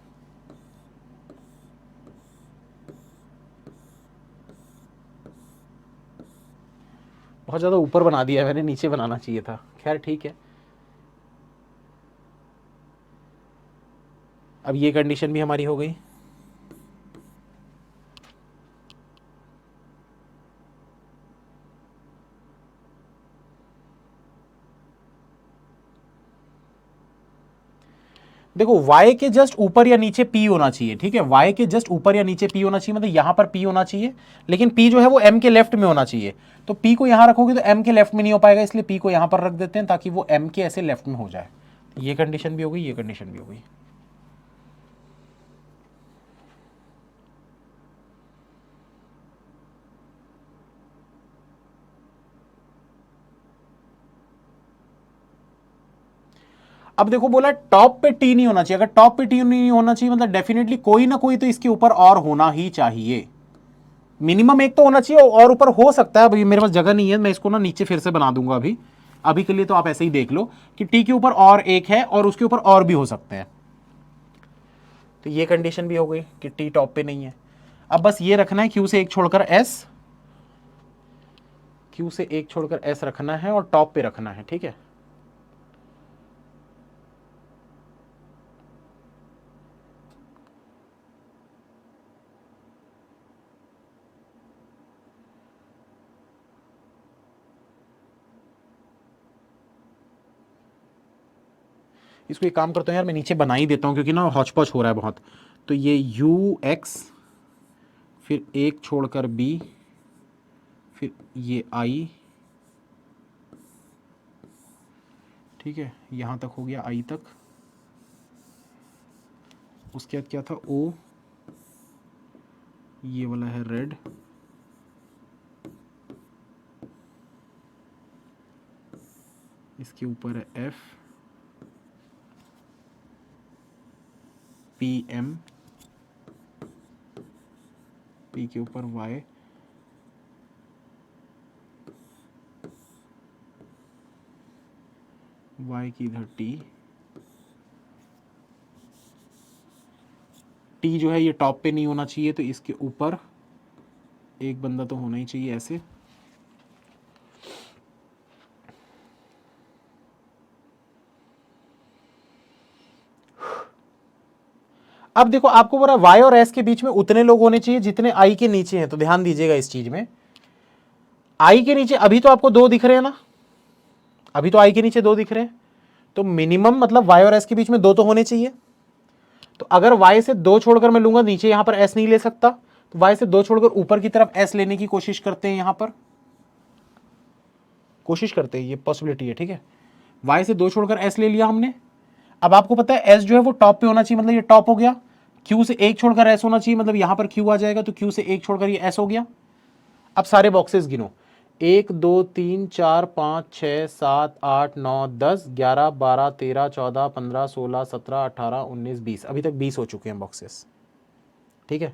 बहुत ज्यादा ऊपर बना दिया मैंने, नीचे बनाना चाहिए था, खैर ठीक है। अब ये कंडीशन भी हमारी हो गई। देखो y के जस्ट ऊपर या नीचे p होना चाहिए, ठीक है, y के जस्ट ऊपर या नीचे p होना चाहिए, मतलब यहां पर p होना चाहिए, लेकिन p जो है वो m के लेफ्ट में होना चाहिए। तो p को यहां रखोगे तो m के लेफ्ट में नहीं हो पाएगा, इसलिए p को यहां पर रख देते हैं ताकि वो m के ऐसे लेफ्ट में हो जाए। ये कंडीशन भी हो गई, ये कंडीशन भी हो गई। अब देखो बोला टॉप पे टी नहीं होना चाहिए, अगर टॉप पे टी नहीं होना चाहिए मतलब डेफिनेटली कोई ना कोई तो इसके ऊपर और होना ही चाहिए, मिनिमम एक तो होना चाहिए, और ऊपर हो सकता है, अभी मेरे पास जगह नहीं है, मैं इसको ना नीचे फिर से बना दूंगा अभी। अभी के लिए तो आप ऐसे ही देख लो कि टी के ऊपर और एक है और उसके ऊपर और भी हो सकते हैं। तो ये कंडीशन भी हो गई कि टी टॉप पे नहीं है। अब बस ये रखना है क्यू से एक छोड़कर एस, क्यू से एक छोड़कर एस रखना है और टॉप पे रखना है, ठीक है। इसको एक काम करता हूँ यार, मैं नीचे बना ही देता हूँ क्योंकि ना हौच पौच हो रहा है बहुत। तो ये यू एक्स, फिर एक छोड़कर बी, फिर ये आई, ठीक है, यहाँ तक हो गया आई तक। उसके बाद क्या था, ओ, ये वाला है रेड, इसके ऊपर है एफ, पी एम, पी के ऊपर वाई, वाई की इधर टी, टी जो है ये टॉप पे नहीं होना चाहिए तो इसके ऊपर एक बंदा तो होना ही चाहिए ऐसे। अब देखो आपको बोला y और s के बीच में उतने लोग होने चाहिए जितने i के नीचे हैं, तो ध्यान दीजिएगा इस चीज में। i के नीचे अभी तो आपको 2 दिख रहे हैं ना, अभी तो i के नीचे 2 दिख रहे हैं, तो मिनिमम मतलब y और s के बीच में 2 तो होने चाहिए। तो अगर y से 2 छोड़कर मैं लूंगा, नीचे यहां पर s नहीं ले सकता, तो y से 2 छोड़कर ऊपर की तरफ s लेने की कोशिश करते हैं, यहां पर कोशिश करते हैं, ये पॉसिबिलिटी है, ठीक है। y से 2 छोड़कर s ले लिया हमने। अब आपको पता है s जो है वो टॉप पे होना चाहिए, मतलब ये टॉप हो गया। q से 1 छोड़कर s होना चाहिए, मतलब यहां पर q आ जाएगा, तो q से 1 छोड़कर ये s हो गया। अब सारे बॉक्सेस गिनो, 1 2 3 4 5 6 7 8 9 10 11 12 13 14 15 16 17 18 19 20, अभी तक 20 हो चुके हैं बॉक्सेस, ठीक है।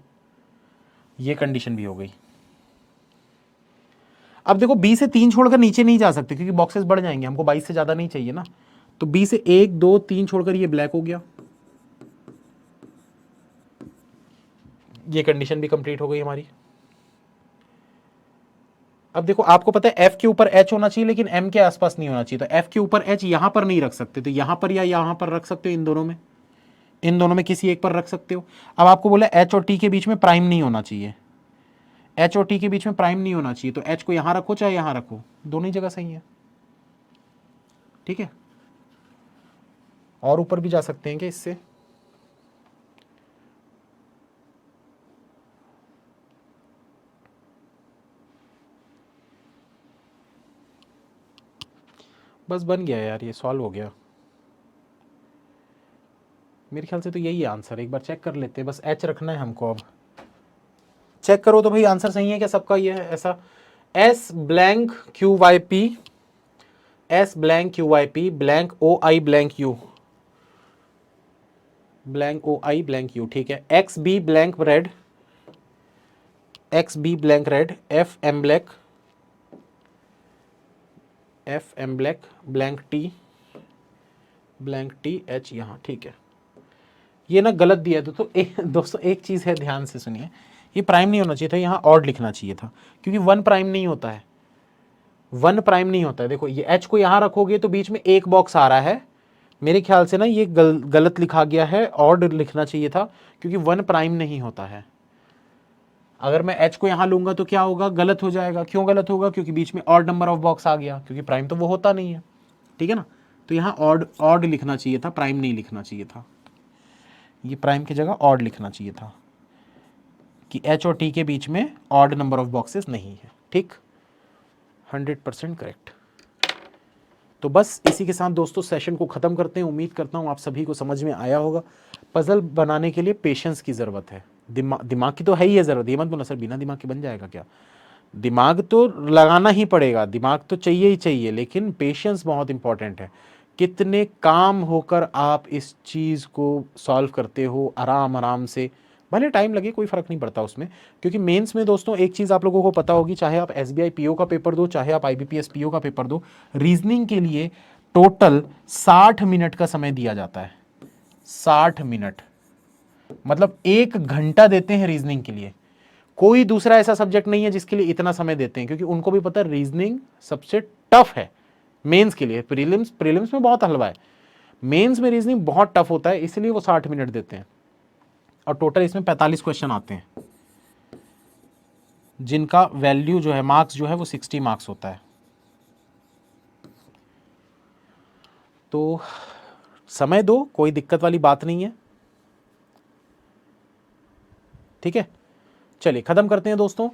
ये कंडीशन भी हो गई। अब देखो b से 3 छोड़कर नीचे नहीं जा सकते क्योंकि बॉक्सेस बढ़ जाएंगे, हमको 22 से ज्यादा नहीं चाहिए ना। तो b से 1 2 3 छोड़कर ये ब्लैक हो गया, ये कंडीशन भी कंप्लीट हो गई हमारी। अब देखो आपको पता है f के ऊपर h होना चाहिए लेकिन m के आसपास नहीं होना चाहिए, तो f के ऊपर h यहां पर नहीं रख सकते, तो यहां पर या यहां पर रख सकते हो, इन दोनों में किसी एक पर रख सकते हो। अब आपको बोला h और t के बीच में प्राइम नहीं होना चाहिए, h और t के बीच में प्राइम नहीं होना चाहिए, तो h को यहां रखो चाहे यहां रखो, दोनों ही जगह सही है, ठीक है। और ऊपर भी जा सकते हैं क्या इससे, बस बन गया यार, ये सॉल्व हो गया मेरे ख्याल से। तो यही है आंसर, एक बार चेक कर लेते हैं, बस h रखना है हमको। अब चेक करो तो भाई आंसर सही है क्या सबका, ये है ऐसा, s blank Q Y P, s blank Q Y P blank O I blank U, blank O I blank U, ठीक है। X B blank red, X B blank red, F M black, F M black blank T, blank T H यहाँ, ठीक है। ये ना गलत दिया है दोस्तों एक चीज़ है, ध्यान से सुनिए, ये प्राइम नहीं होना चाहिए था, यहाँ ऑड लिखना चाहिए था, क्योंकि 1 प्राइम नहीं होता है, 1 प्राइम नहीं होता है। देखो ये एच को यहाँ रखोगे तो बीच में एक बॉक्स आ रहा है, मेरे ख्याल से ना ये गलत लिखा गया है, ऑड लिखना चाहिए था, क्योंकि 1 प्राइम नहीं होता है। अगर मैं h को यहां लूंगा तो क्या होगा, गलत हो जाएगा। क्यों गलत होगा, क्योंकि बीच में ऑड नंबर ऑफ बॉक्स आ गया, क्योंकि प्राइम तो वो होता नहीं है, ठीक है ना। तो यहाँ ऑड ऑड लिखना चाहिए था, प्राइम नहीं लिखना चाहिए था, ये प्राइम की जगह ऑड लिखना चाहिए था कि h और t के बीच में ऑड नंबर ऑफ बॉक्सेस नहीं है, ठीक, 100% करेक्ट। तो बस इसी के साथ दोस्तों सेशन को ख़त्म करते हैं। उम्मीद करता हूँ आप सभी को समझ में आया होगा। पजल बनाने के लिए पेशेंस की ज़रूरत है, दिमाग की तो है ही है ज़रूरत, ये मत बोला सर बिना दिमाग के बन जाएगा क्या, दिमाग तो लगाना ही पड़ेगा, दिमाग तो चाहिए ही चाहिए, लेकिन पेशेंस बहुत इंपॉर्टेंट है। कितने काम होकर आप इस चीज़ को सॉल्व करते हो आराम आराम से, भले टाइम लगे कोई फ़र्क नहीं पड़ता उसमें, क्योंकि मेंस में दोस्तों एक चीज़ आप लोगों को पता होगी, चाहे आप SBI PO का पेपर दो, चाहे आप IBPS PO का पेपर दो, रीजनिंग के लिए टोटल 60 मिनट का समय दिया जाता है। 60 मिनट मतलब 1 घंटा देते हैं रीजनिंग के लिए। कोई दूसरा ऐसा सब्जेक्ट नहीं है जिसके लिए इतना समय देते हैं, क्योंकि उनको भी पता है रीजनिंग सबसे टफ है मेंस के लिए। प्रीलिम्स में बहुत हलवा है, मेंस में रीजनिंग बहुत टफ होता है, इसलिए वो 60 मिनट देते हैं। और टोटल इसमें 45 क्वेश्चन आते हैं, जिनका वैल्यू जो है, मार्क्स जो है वो 60 मार्क्स होता है। तो समय दो, कोई दिक्कत वाली बात नहीं है। ठीक है, चलिए खत्म करते हैं दोस्तों।